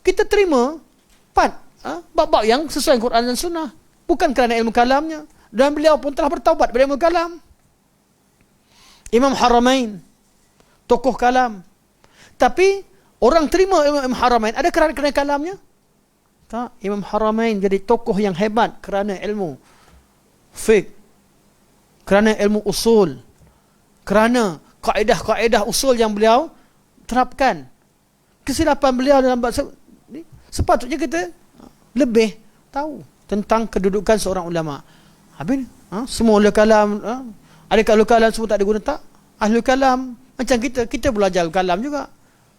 Kita terima bab-bab yang sesuai Quran dan Sunnah. Bukan kerana ilmu kalamnya. Dan beliau pun telah bertaubat dari ilmu kalam. Imam Haramain, tokoh kalam. Tapi orang terima Imam Haramain ada kerana kalamnya? Tak. Imam Haramain jadi tokoh yang hebat kerana ilmu fiqh, kerana ilmu usul, kerana kaedah-kaedah usul yang beliau terapkan. Kesilapan beliau dalam sepatutnya kita lebih tahu tentang kedudukan seorang ulama. Habis semua ulul kalam, adakah ulul kalam semua tak ada guna? Tak. Ahlul kalam macam kita belajar kalam juga.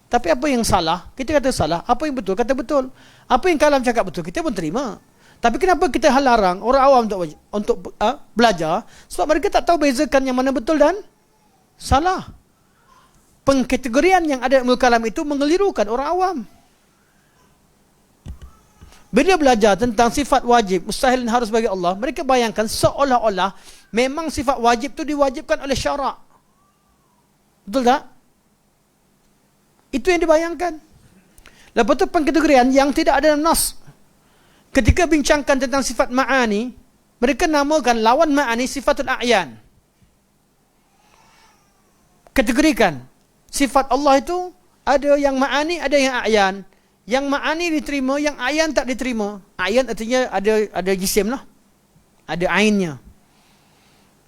Tapi apa yang salah, kita kata salah. Apa yang betul, kata betul. Apa yang kalam cakap betul, kita pun terima. Tapi kenapa kita larang orang awam untuk belajar? Sebab mereka tak tahu bezakan yang mana betul dan salah. Pengkategorian yang ada ilmu kalam itu mengelirukan orang awam. Bila belajar tentang sifat wajib, mustahil dan harus bagi Allah, mereka bayangkan seolah-olah memang sifat wajib itu diwajibkan oleh syarak. Betul tak? Itu yang dibayangkan. Lepas tu pengkategorian yang tidak ada dalam nas. Ketika bincangkan tentang sifat ma'ani, mereka namakan lawan ma'ani sifatul a'yan. Kategorikan. Sifat Allah itu ada yang ma'ani, ada yang a'yan. Yang ma'ani diterima, yang a'yan tak diterima. A'yan artinya ada jisim lah. Ada ainnya.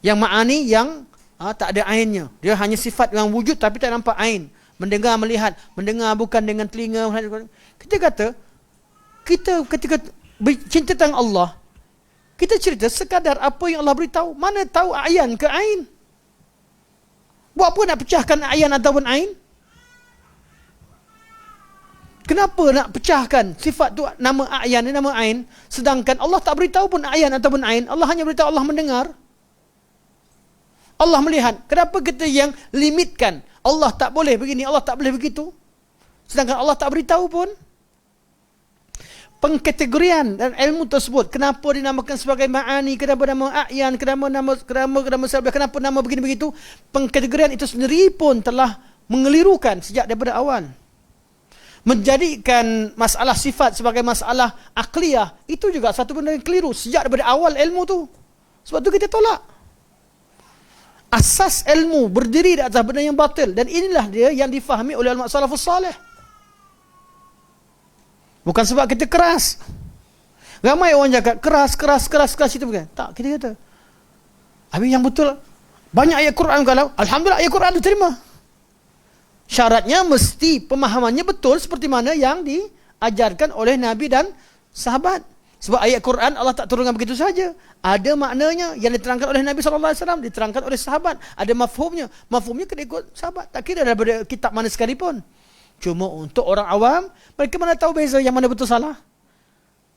Yang ma'ani yang tak ada ainnya. Dia hanya sifat yang wujud tapi tak nampak ain. Mendengar, melihat. Mendengar bukan dengan telinga. Kita kata, kita ketika cinta tentang Allah, kita cerita sekadar apa yang Allah beritahu. Mana tahu a'yan ke ain? Buat apa nak pecahkan a'yan ataupun ain? Kenapa nak pecahkan sifat tu, nama a'yan dan nama ain, sedangkan Allah tak beritahu pun a'yan ataupun ain. Allah hanya beritahu Allah mendengar, Allah melihat. Kenapa kita yang limitkan? Allah tak boleh begini, Allah tak boleh begitu, sedangkan Allah tak beritahu pun. Pengkategorian dan ilmu tersebut, kenapa dinamakan sebagai ma'ani, kenapa nama a'yan, kenapa nama begini begitu, pengkategorian itu sendiri pun telah mengelirukan sejak daripada awal. Menjadikan masalah sifat sebagai masalah akliyah, itu juga satu benda yang keliru sejak daripada awal ilmu tu. Sebab tu kita tolak. Asas ilmu berdiri di atas benda yang batil, dan inilah dia yang difahami oleh ulama salafus salih. Bukan sebab kita keras. Ramai orang cakap keras itu bukan. Tak, kita kata habis yang betul, banyak ayat Quran kalau alhamdulillah ayat Quran diterima. Syaratnya mesti pemahamannya betul seperti mana yang diajarkan oleh Nabi dan sahabat. Sebab ayat Quran Allah tak turunkan begitu saja. Ada maknanya yang diterangkan oleh Nabi SAW, diterangkan oleh sahabat. Ada mafhumnya. Mafhumnya kena ikut sahabat. Tak kira daripada kitab mana sekalipun. Cuma untuk orang awam, mereka mana tahu beza yang mana betul salah.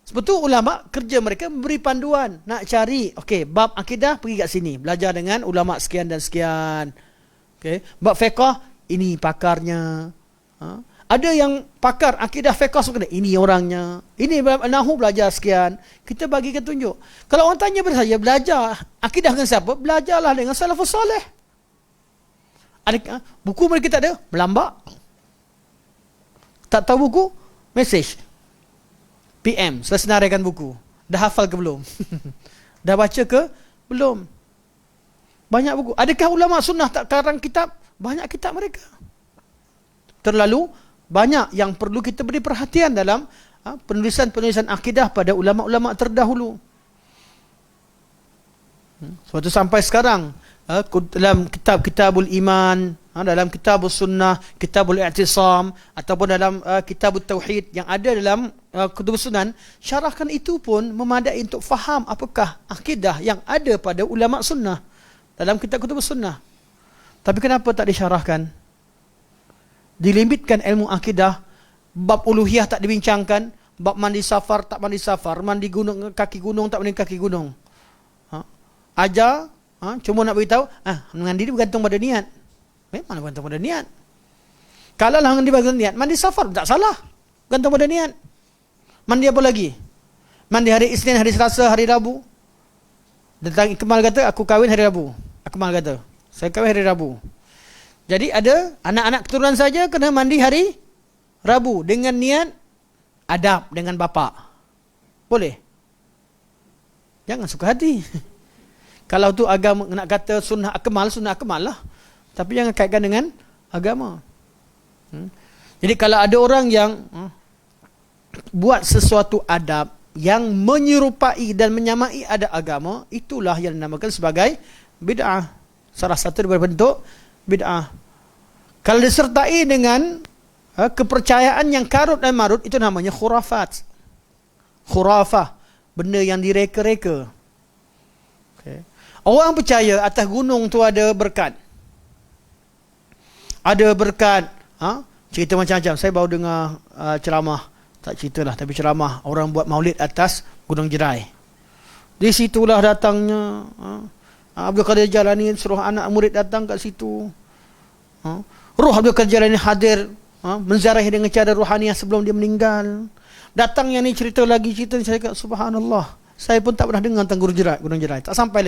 Sebab tu ulama kerja mereka memberi panduan. Nak cari, okey, bab akidah pergi kat sini. Belajar dengan ulama sekian dan sekian. Okey, bab fiqh, ini pakarnya. Ada yang pakar akidah fiqh sebenarnya, ini orangnya. Ini nahu belajar sekian. Kita bagi ketunjuk. Kalau orang tanya pada saya, belajar akidah dengan siapa? Belajarlah dengan salafus salih. Ada buku mereka tak ada? Melambak. Tak tahu buku? Message. PM, saya senaraikan buku. Dah hafal ke belum? Dah baca ke belum? Banyak buku. Adakah ulama sunnah tak karang kitab? Banyak kitab mereka. Terlalu banyak yang perlu kita beri perhatian dalam penulisan-penulisan akidah pada ulama-ulama terdahulu. Suatu sampai sekarang dalam kitab-kitabul iman, dalam kitabul sunnah, kitabul i'tisam, ataupun dalam kitabul tauhid yang ada dalam kutub sunan, syarahkan itu pun memadai untuk faham apakah akidah yang ada pada ulama sunnah dalam kitab kutub sunnah. Tapi kenapa tak disyarahkan? Dilimitkan ilmu akidah, bab uluhiyah tak dibincangkan, bab mandi safar tak mandi safar, mandi gunung kaki gunung tak mandi kaki gunung. Ajar, cuma nak beritahu, mandi dia bergantung pada niat. Memang bergantung pada niat. Kalau lah mandi bergantung niat, mandi safar tak salah, bergantung pada niat. Mandi apa lagi? Mandi hari Isnin, hari Selasa, hari Rabu. Tentang Ikmal kata, aku kahwin hari Rabu. Akmal kata, saya kahwin hari Rabu. Jadi ada anak-anak keturunan saja kena mandi hari Rabu dengan niat adab dengan bapa. Boleh? Jangan suka hati. Kalau tu agama nak kata sunnah akmal lah. Tapi jangan kaitkan dengan agama. Jadi kalau ada orang yang buat sesuatu adab yang menyerupai dan menyamai adab agama, itulah yang dinamakan sebagai bid'ah. Salah satu daripada bentuk bid'ah. Kalau disertai dengan kepercayaan yang karut dan marut, itu namanya khurafat. Khurafah, benda yang direka-reka. Okay. Orang percaya atas gunung tu ada berkat. Ada berkat. Cerita macam-macam. Saya baru dengar ceramah, tak ceritalah, tapi ceramah orang buat maulid atas Gunung Jerai. Di situlah datangnya Abdul Qadir Jalani suruh anak murid datang kat situ. Roh Abdul Qadir Jalani hadir menziarahi dengan cara rohaniah sebelum dia meninggal. Datang yang ni cerita lagi, cerita saya kata subhanallah. Saya pun tak pernah dengar tentang Gunung Jerai. Tak sampai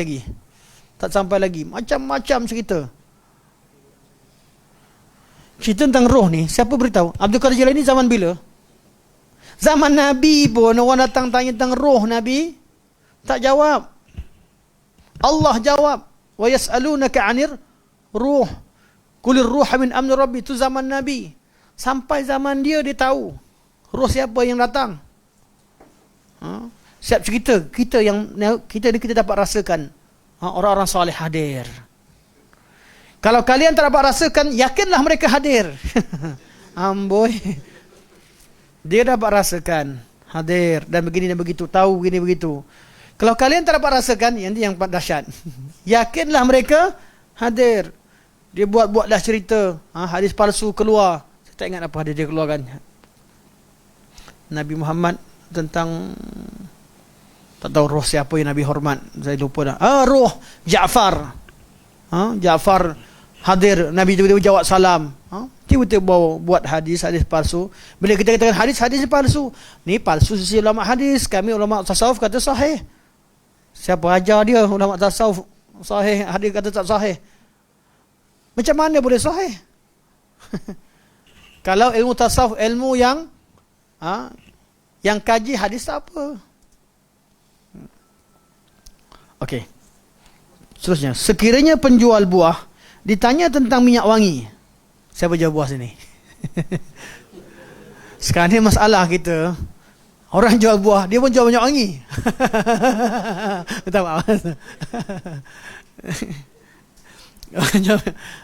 lagi. Macam-macam cerita. Cerita tentang roh ni, siapa beritahu? Abdul Qadir Jalani zaman bila? Zaman Nabi pun orang datang tanya tentang roh Nabi, tak jawab. Allah jawab. Wa yas'alunaka 'anir ruh. Qulir ruha min amri rabbi. Itu zaman Nabi. Sampai zaman dia tahu roh siapa yang datang. Siap cerita, kita dapat rasakan orang-orang soleh hadir. Kalau kalian tak dapat rasakan, yakinlah mereka hadir. Amboi. Dia dapat rasakan hadir dan begini dan begitu, tahu begini begitu. Kalau kalian tak dapat rasakan, yang ini yang dahsyat. Yakinlah mereka hadir. Dia buat-buatlah cerita, hadis palsu keluar. Saya tak ingat apa hadis dia keluarkan. Nabi Muhammad tentang, tak tahu roh siapa yang Nabi hormat, saya lupa dah. Roh Ja'far. Ja'far hadir, Nabi tiba-tiba jawab salam. Tiba-tiba buat hadis palsu. Bila kita katakan hadis palsu, ni palsu sisi ulama hadis. Kami ulama tasawuf kata sahih. Siapa ajar dia ulama tasawuf sahih, hadis kata tak sahih? Macam mana boleh sahih? Kalau ilmu tasawuf, ilmu yang kaji hadis tak apa. Okey. Seterusnya, sekiranya penjual buah ditanya tentang minyak wangi, siapa jual buah sini? Sekarang ni masalah kita, orang jual buah, dia pun jual minyak wangi. Minta maaf.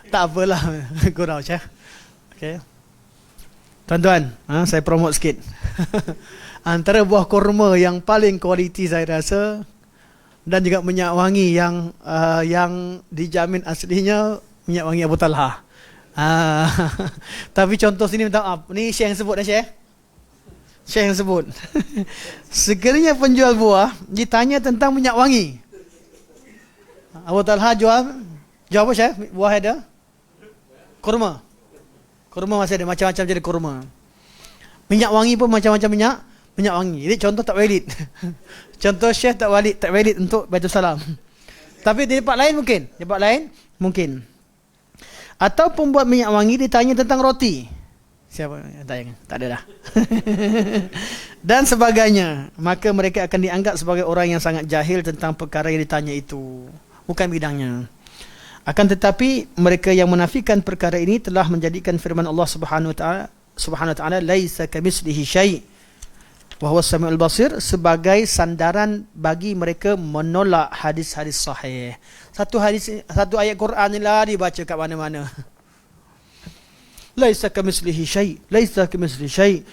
Tak apalah, kurang macam. Okay. Tuan-tuan, saya promote sikit. Antara buah kurma yang paling kualiti saya rasa, dan juga minyak wangi yang dijamin aslinya, minyak wangi Abu Talha. Tapi contoh sini minta maaf. Ni Syekh yang sebut dah, Syekh. Syekh yang sebut. Sekiranya penjual buah ditanya tentang minyak wangi, Abu Talha jual apa, Syekh? Buah ada? Kurma. Kurma masih ada, macam-macam jadi kurma. Minyak wangi pun macam-macam minyak wangi. Jadi contoh tak valid. Contoh Syekh tak valid untuk Baitul Salam. Tapi di tempat lain mungkin. Atau pembuat minyak wangi ditanya tentang roti. Siapa yang tanya? Tak ada dah. Dan sebagainya. Maka mereka akan dianggap sebagai orang yang sangat jahil tentang perkara yang ditanya itu. Bukan bidangnya. Akan tetapi mereka yang menafikan perkara ini telah menjadikan firman Allah Subhanahu wa taala laisa kamitslihi syai' wa huwas samiul basir sebagai sandaran bagi mereka menolak hadis-hadis sahih. Satu ayat Quran inilah dibaca kat mana-mana. Laisa kamitslihi syai'.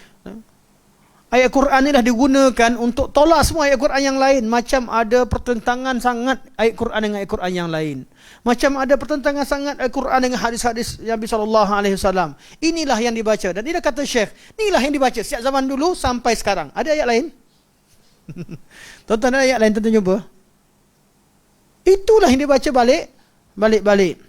Ayat Quran inilah digunakan untuk tolak semua ayat Quran yang lain. Macam ada pertentangan sangat ayat Quran dengan ayat Quran yang lain. Macam ada pertentangan sangat ayat Quran dengan hadis-hadis Nabi SAW. Inilah yang dibaca. Dan inilah kata Syekh, inilah yang dibaca sejak zaman dulu sampai sekarang. Ada ayat lain? Tuan-tuan, ada ayat lain tuan-tuan jumpa? Itulah yang dibaca balik.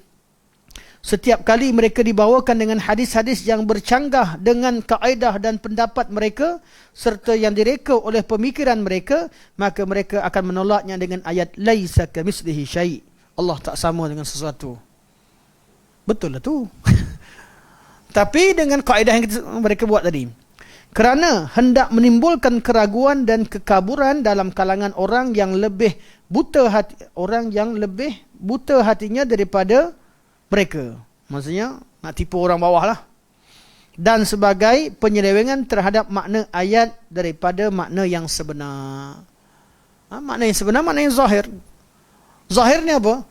Setiap kali mereka dibawakan dengan hadis-hadis yang bercanggah dengan kaedah dan pendapat mereka serta yang direka oleh pemikiran mereka, maka mereka akan menolaknya dengan ayat laisa kamitslihi syai'. Allah tak sama dengan sesuatu. Betul lah tu. Tapi dengan kaedah yang mereka buat tadi, kerana hendak menimbulkan keraguan dan kekaburan dalam kalangan orang yang lebih buta hatinya daripada mereka. Maksudnya nak tipu orang bawah lah. Dan sebagai penyelewengan terhadap makna ayat daripada makna yang sebenar. Makna yang sebenar, makna yang zahir. Zahir ni apa?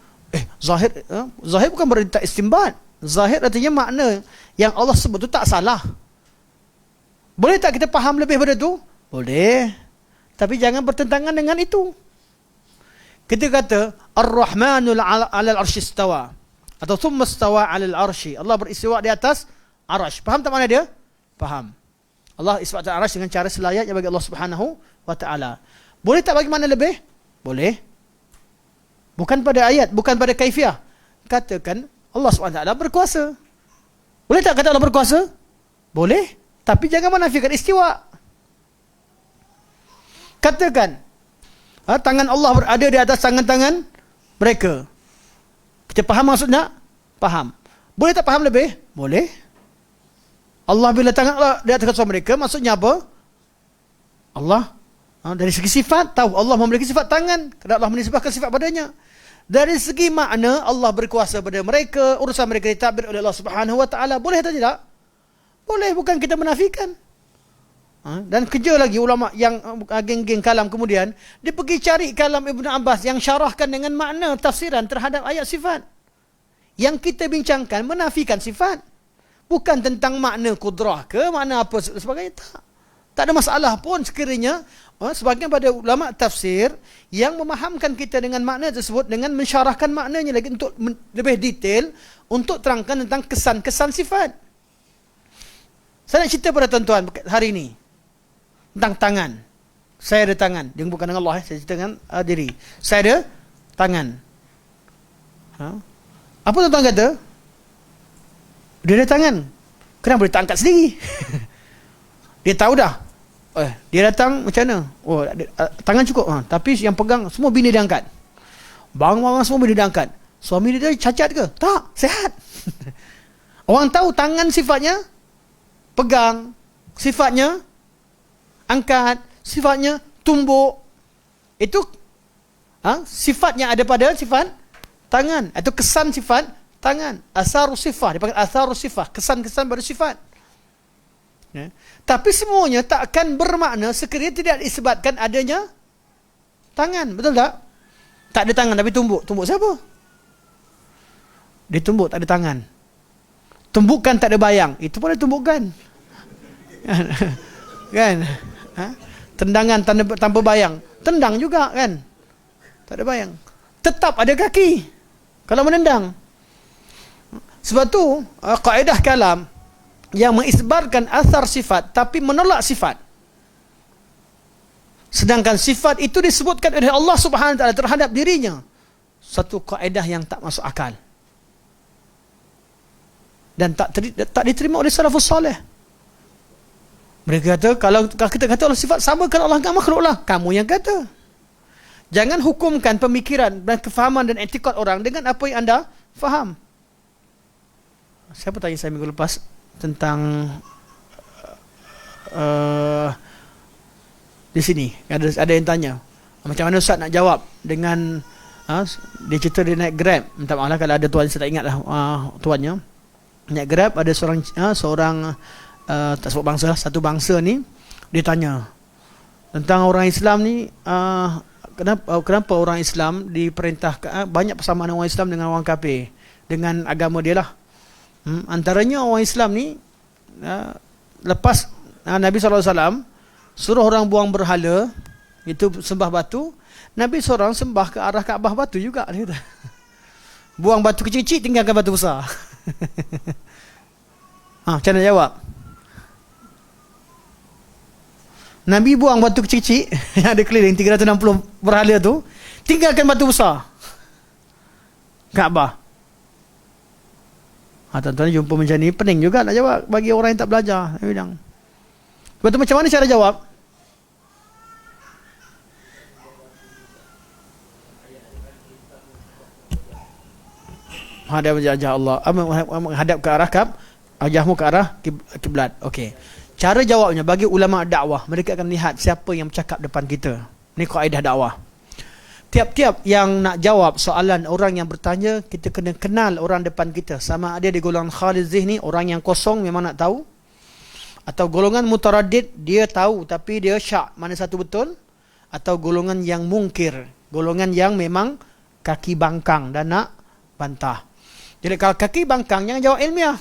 Zahir bukan berarti tak istimbat. Zahir artinya makna yang Allah sebut tu tak salah. Boleh tak kita faham lebih pada tu? Boleh. Tapi jangan bertentangan dengan itu. Kita kata Ar-Rahmanul 'alal 'arsy istawa atau thumma istawa 'alal 'arsy. Allah beristiwa di atas arasy. Faham tak makna dia? Faham. Allah istiwa atas arasy dengan cara selayaknya bagi Allah Subhanahu wa taala. Boleh tak bagi makna lebih? Boleh. Bukan pada ayat, bukan pada kaifiah. Katakan Allah Subhanahu wa taala berkuasa. Boleh tak kata Allah berkuasa? Boleh. Tapi jangan menafikan istiwa. Katakan tangan Allah berada di atas tangan-tangan mereka. Kita faham maksudnya? Faham. Boleh tak faham lebih? Boleh. Allah bila tangan Allah di atas mereka, maksudnya apa? Allah dari segi sifat, tahu Allah memiliki sifat tangan, kerana Allah menisbahkan sifat padanya. Dari segi makna, Allah berkuasa pada mereka, urusan mereka ditadbir oleh Allah Subhanahu wa taala. Boleh atau tidak? Boleh, bukan kita menafikan. Dan kerja lagi ulama yang geng-geng kalam kemudian dia pergi cari kalam Ibn Abbas yang syarahkan dengan makna tafsiran terhadap ayat sifat. Yang kita bincangkan menafikan sifat, bukan tentang makna kudrah ke makna apa sebagainya. Tak ada masalah pun sekiranya sebagian pada ulama tafsir yang memahamkan kita dengan makna tersebut dengan mensyarahkan maknanya lagi untuk lebih detail untuk terangkan tentang kesan-kesan sifat. Saya nak cerita pada tuan-tuan hari ini tentang tangan. Saya ada tangan. Dia bukan dengan Allah. Saya cerita dengan diri. Saya ada tangan. Apa tuan-tuan kata? Dia ada tangan. Kenapa boleh tak angkat sendiri? Dia tahu dah. Dia datang macam mana? Tangan cukup. Tapi yang pegang semua bini dia angkat. Barang-barang semua bini dia angkat. Suami dia cacat ke? Tak. Sehat. Orang tahu tangan sifatnya pegang, sifatnya angkat, sifatnya tumbuk. Itu sifatnya ada pada sifat tangan. Itu kesan sifat tangan. Asarus sifat. Dia panggil asarus sifat. Kesan-kesan pada sifat. Ya. Tapi semuanya tak akan bermakna sekiranya tidak disebabkan adanya tangan. Betul tak? Tak ada tangan tapi tumbuk. Tumbuk siapa? Dia tumbuk tak ada tangan. Tumbukan tak ada bayang. Itu pun dia tumbukan. Kan? Tendangan tanpa bayang. Tendang juga kan? Tak ada bayang. Tetap ada kaki kalau menendang. Sebab tu kaedah kalam yang mengisbarkan asar sifat tapi menolak sifat. Sedangkan sifat itu disebutkan oleh Allah Subhanahu wa taala terhadap dirinya. Satu kaedah yang tak masuk akal. Dan tak diterima oleh salafus salih. Mereka kata kalau kita kata Allah sifat, samakan Allah dengan makhluk lah. Kamu yang kata. Jangan hukumkan pemikiran dan kefahaman dan etikad orang dengan apa yang anda faham. Siapa tanya saya minggu lepas tentang di sini ada yang tanya macam mana Ustaz nak jawab dengan dia cerita dia naik Grab. Minta maaf lah kalau ada tuan, saya tak ingat lah tuannya. Naik Grab ada seorang tak sebut bangsa, satu bangsa ni, dia tanya tentang orang Islam ni, kenapa orang Islam diperintahkan banyak persamaan orang Islam dengan orang kafir dengan agama dia lah. Antaranya orang Islam ni lepas Nabi SAW suruh orang buang berhala, itu sembah batu, Nabi seorang sembah ke arah Kaabah batu juga, dia kata. Buang batu kecil-kecil, tinggalkan batu besar. Macam mana jawab? Nabi buang batu kecil-kecil yang ada keliling 360 berhala tu, tinggalkan batu besar Kaabah. Tuan-tuan jumpa macam ni, pening juga nak jawab bagi orang yang tak belajar. Saya bilang, sebab tu macam mana cara jawab? Hadap wajah Allah, menghadap ke arah wajahmu ke arah kiblat. Okey. Cara jawabnya bagi ulama dakwah, mereka akan lihat siapa yang bercakap depan kita. Ini kaedah dakwah. Tiap-tiap yang nak jawab soalan orang yang bertanya, kita kena kenal orang depan kita. Sama ada di golongan khalid zihni, orang yang kosong memang nak tahu, atau golongan mutaraddid, dia tahu tapi dia syak mana satu betul, atau golongan yang mungkir, golongan yang memang kaki bangkang dan nak bantah. Jadi kalau kaki bangkang, jangan jawab ilmiah.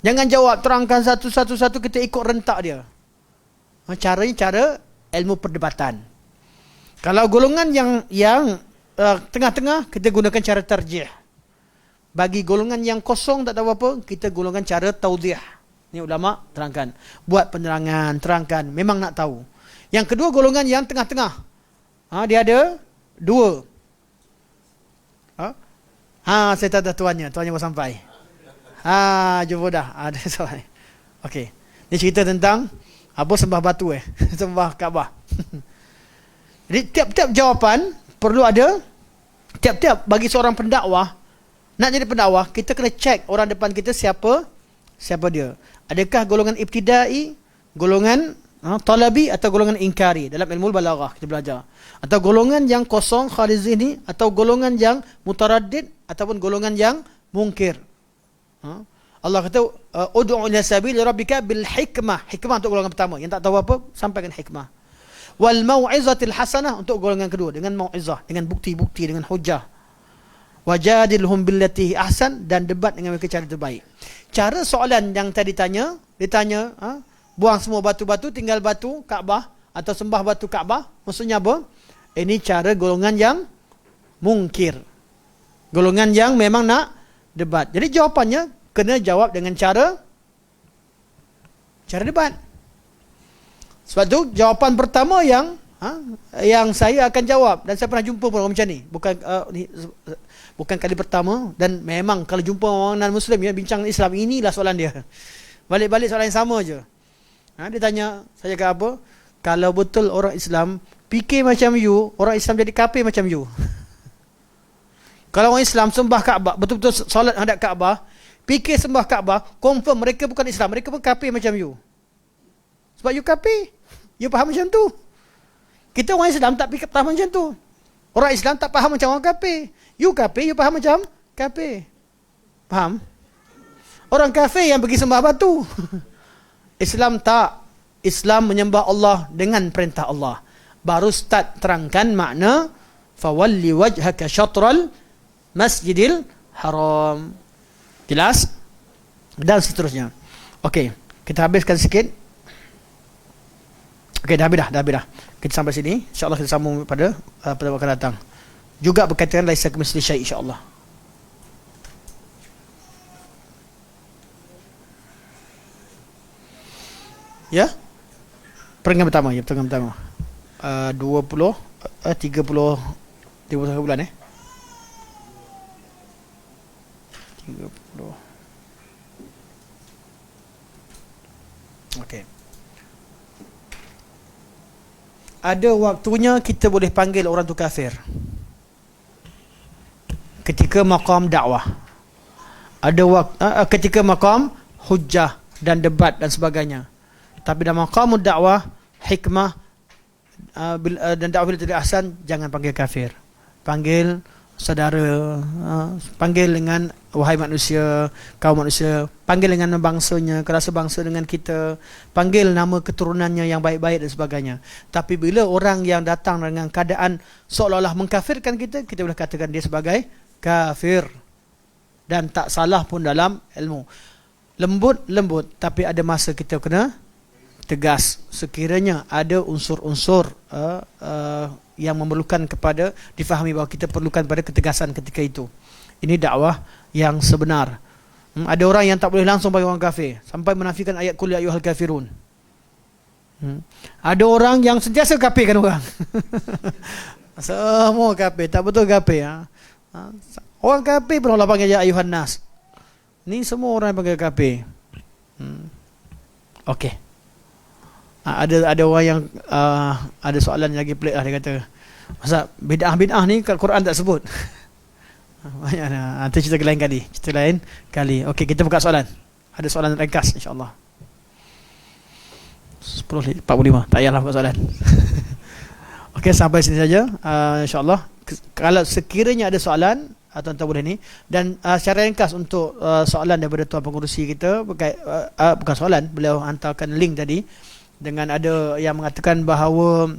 Jangan jawab terangkan satu-satu kita ikut rentak dia. Caranya cara ilmu perdebatan. Kalau golongan yang tengah-tengah, kita gunakan cara tarjih. Bagi golongan yang kosong tak tahu apa, kita gunakan cara taudih. Ini ulama terangkan. Buat penerangan, terangkan. Memang nak tahu. Yang kedua golongan yang tengah-tengah. Dia ada dua. Saya tak tahu tuannya baru sampai. Jumpa dah. Ada soalan. Okey. Ini cerita tentang apa sembah batu sembah Kaabah. Jadi tiap-tiap jawapan perlu ada, tiap-tiap bagi seorang pendakwah, nak jadi pendakwah, kita kena cek orang depan kita siapa dia. Adakah golongan ibtidai, golongan talabi atau golongan ingkari. Dalam ilmu balaghah kita belajar. Atau golongan yang kosong khalis zihni, atau golongan yang mutaraddid, ataupun golongan yang mungkir. Allah kata ud'u ila sabili rabbika bil hikmah. Hikmah untuk golongan pertama yang tak tahu apa, sampaikan hikmah. Wal mau'izatil hasanah untuk golongan kedua, dengan mau'izah, dengan bukti-bukti, dengan hujah. Wajadilhum billati ahsan, dan debat dengan mereka cara terbaik. Cara soalan yang tadi ditanya, buang semua batu-batu, tinggal batu Kaabah atau sembah batu Kaabah, maksudnya apa? Ini cara golongan yang mungkir. Golongan yang memang nak debat. Jadi jawapannya kena jawab dengan cara debat. Sebab tu jawapan pertama yang saya akan jawab, dan saya pernah jumpa pun orang macam ni. Bukan kali pertama, dan memang kalau jumpa orang non-Muslim bincang Islam, inilah soalan dia. Balik-balik soalan yang sama je. Dia tanya, saya cakap apa? Kalau betul orang Islam fikir macam you, orang Islam jadi kafir macam you. Kalau orang Islam sembah Kaabah, betul-betul solat hadap Kaabah, fikir sembah Kaabah, confirm mereka bukan Islam, mereka pun kafir macam you. Sebab you kafir, you faham macam tu. Kita orang Islam tak faham macam tu. Orang Islam tak faham macam orang kafir. You kafir, you faham macam kafir. Faham? Orang kafir yang pergi sembah batu. Islam tak. Islam menyembah Allah dengan perintah Allah. Baru start terangkan makna fawalli wajhaka syatral masjidil haram. Jelas? Dan seterusnya. Okey, kita habiskan sikit. Okey, dah habis dah. Kita sampai sini. InsyaAllah kita sambung pada waktu akan datang. Juga berkaitan laisa kamitslihi syai' insyaAllah. Ya? Pertengahan pertama. 31 bulan 30. Okey. Ada waktunya kita boleh panggil orang tu kafir. Ketika maqam dakwah. Ada ketika maqam hujjah dan debat dan sebagainya. Tapi dalam maqam dakwah, hikmah dan dakwah bil ahsan, jangan panggil kafir. Panggil saudara, panggil dengan wahai manusia, kaum manusia, panggil dengan bangsanya, kerasa bangsa dengan kita, panggil nama keturunannya yang baik-baik dan sebagainya. Tapi bila orang yang datang dengan keadaan seolah-olah mengkafirkan kita boleh katakan dia sebagai kafir, dan tak salah pun dalam ilmu. Lembut, tapi ada masa kita kena tegas sekiranya ada unsur-unsur yang memerlukan kepada difahami bahawa kita perlukan pada ketegasan ketika itu. Ini dakwah yang sebenar. Ada orang yang tak boleh langsung bagi orang kafir sampai menafikan ayat qul ya ayyuhal kafirun. Ada orang yang sentiasa kafirkan orang. Semua kafir, tak betul kafir. Orang kafir pun Allah panggil ya ayyuhan nas. Ni semua orang yang panggil kafir. Okey. Ada orang yang ada soalan lagi pelik lah. Dia kata, masa bid'ah ni kat Quran tak sebut. Banyak lah. Nanti cerita lain kali. Okey, kita buka soalan. Ada soalan ringkas insyaAllah. 10:45. Tak payahlah buka soalan. Okey, sampai sini saja. InsyaAllah. Kalau sekiranya ada soalan, tuan-tuan boleh ni. Dan secara ringkas untuk soalan daripada tuan pengurusi kita, bukan soalan, beliau hantarkan link tadi, dengan ada yang mengatakan bahawa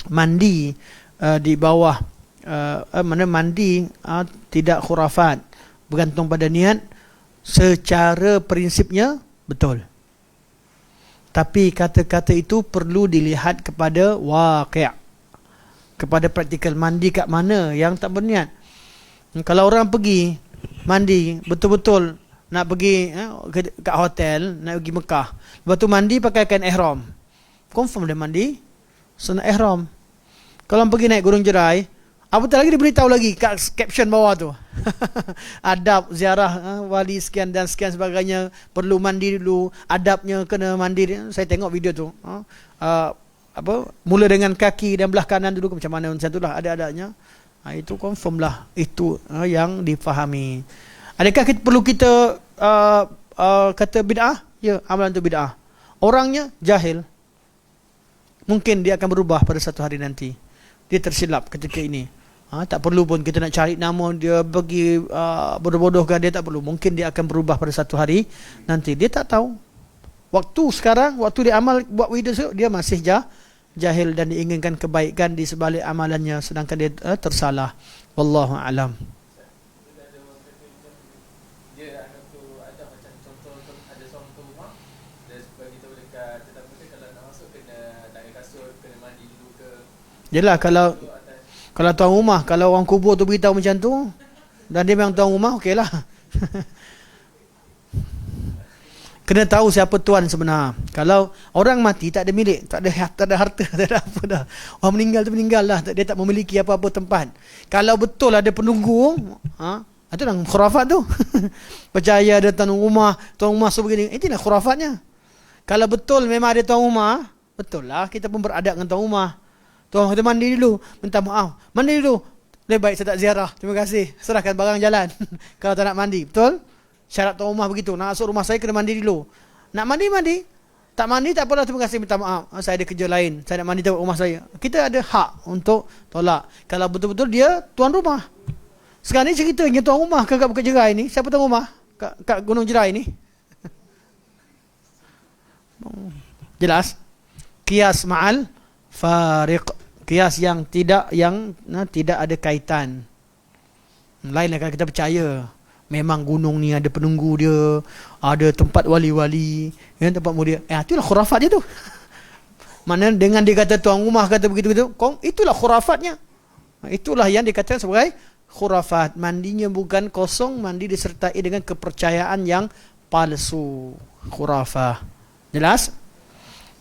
mandi di bawah mandi tidak khurafat, bergantung pada niat, secara prinsipnya betul. Tapi kata-kata itu perlu dilihat kepada waqi', kepada praktikal. Mandi kat mana yang tak berniat. Kalau orang pergi mandi betul-betul nak pergi kat hotel, nak pergi Mekah, lepas tu mandi pakai kain ihram, confirm dia mandi sunat ihram. Kalau pergi naik Gunung Jerai, apatah lagi dia beritahu lagi kat caption bawah tu adab ziarah wali sekian dan sekian sebagainya, perlu mandi dulu, adabnya kena mandi. Saya tengok video tu, mula dengan kaki dan belah kanan dulu, macam mana macam itulah ada adabnya. Itu confirm lah, itu yang difahami. Adakah perlu kita kata bid'ah? Ya, amalan itu bid'ah. Orangnya jahil, mungkin dia akan berubah pada satu hari nanti. Dia tersilap ketika ini. Tak perlu pun kita nak cari nama dia, bagi bodoh-bodohkan dia, tak perlu. Mungkin dia akan berubah pada satu hari nanti. Dia tak tahu. Waktu sekarang, waktu dia amal buat video dia masih jahil dan diinginkan kebaikan di sebalik amalannya, sedangkan dia tersalah. Wallahu alam. Yelah, kalau tuan rumah, kalau orang kubur tu beritahu macam tu dan dia memang tuan rumah, okeylah. Kena tahu siapa tuan sebenar. Kalau orang mati tak ada milik, tak ada harta, tak ada apa dah. Orang meninggal tu meninggal lah, dia tak memiliki apa-apa tempat. Kalau betul ada penunggu, itu dah khurafat tu. Percaya ada tuan rumah suruh begini, itulah khurafatnya. Kalau betul memang ada tuan rumah, betul lah kita pun beradab dengan tuan rumah. Tuan kita mandi dulu, minta maaf, mandi dulu, lebih baik saya tak ziarah, terima kasih, serahkan barang jalan. Kalau tak nak mandi, betul? Syarat tuan rumah begitu, nak masuk rumah saya kena mandi dulu. Nak mandi, tak mandi tak apalah, terima kasih, minta maaf, saya ada kerja lain, saya nak mandi tempat rumah saya. Kita ada hak untuk tolak kalau betul-betul dia tuan rumah. Sekarang ni ceritanya tuan rumah kat Bukit Jerai ni, siapa tuan rumah kat Gunung Jerai ni? Jelas? Qiyas ma'al fariq, qiyas yang tidak ada kaitan. Lainlah kalau kita percaya memang gunung ni ada penunggu dia, ada tempat wali-wali, tempat mulia, itulah khurafat dia tu. Mana dengan dia kata tuan rumah kata begitu-begitu, itulah khurafatnya. Itulah yang dikatakan sebagai khurafat. Mandinya bukan kosong, mandi disertai dengan kepercayaan yang palsu, khurafah. Jelas?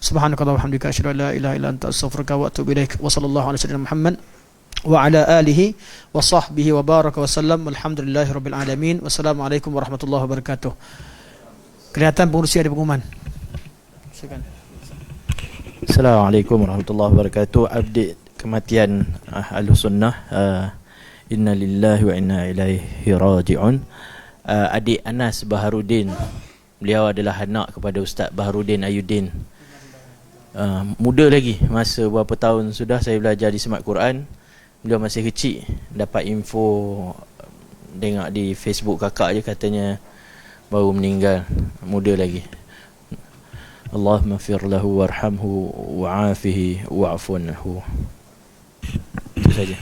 Subhanakallah wa hamdika asyhadu an la ilaha illa anta astaghfiruka wa atubu ilaik. Wa sallallahu ala sayyidina Muhammad wa ala alihi wa sahbihi wa baraka wa sallam. Alhamdulillahi rabbil alamin. Wassalamualaikum warahmatullahi wabarakatuh. Kelihatan pengurusi ada pengumuman. Silakan. Assalamualaikum warahmatullahi wabarakatuh. Update kematian Ahlus Sunnah, inna lillahi wa inna ilaihi raji'un. Adik Anas Baharudin, beliau adalah anak kepada Ustaz Baharudin Ayuddin. Muda lagi, masa berapa tahun sudah saya belajar di Semat Quran, beliau masih kecil. Dapat info, tengok di Facebook kakak je, katanya baru meninggal, muda lagi. Allahumma fir lahu warhamhu wa'afihi wa'afu anhu. Itu saja.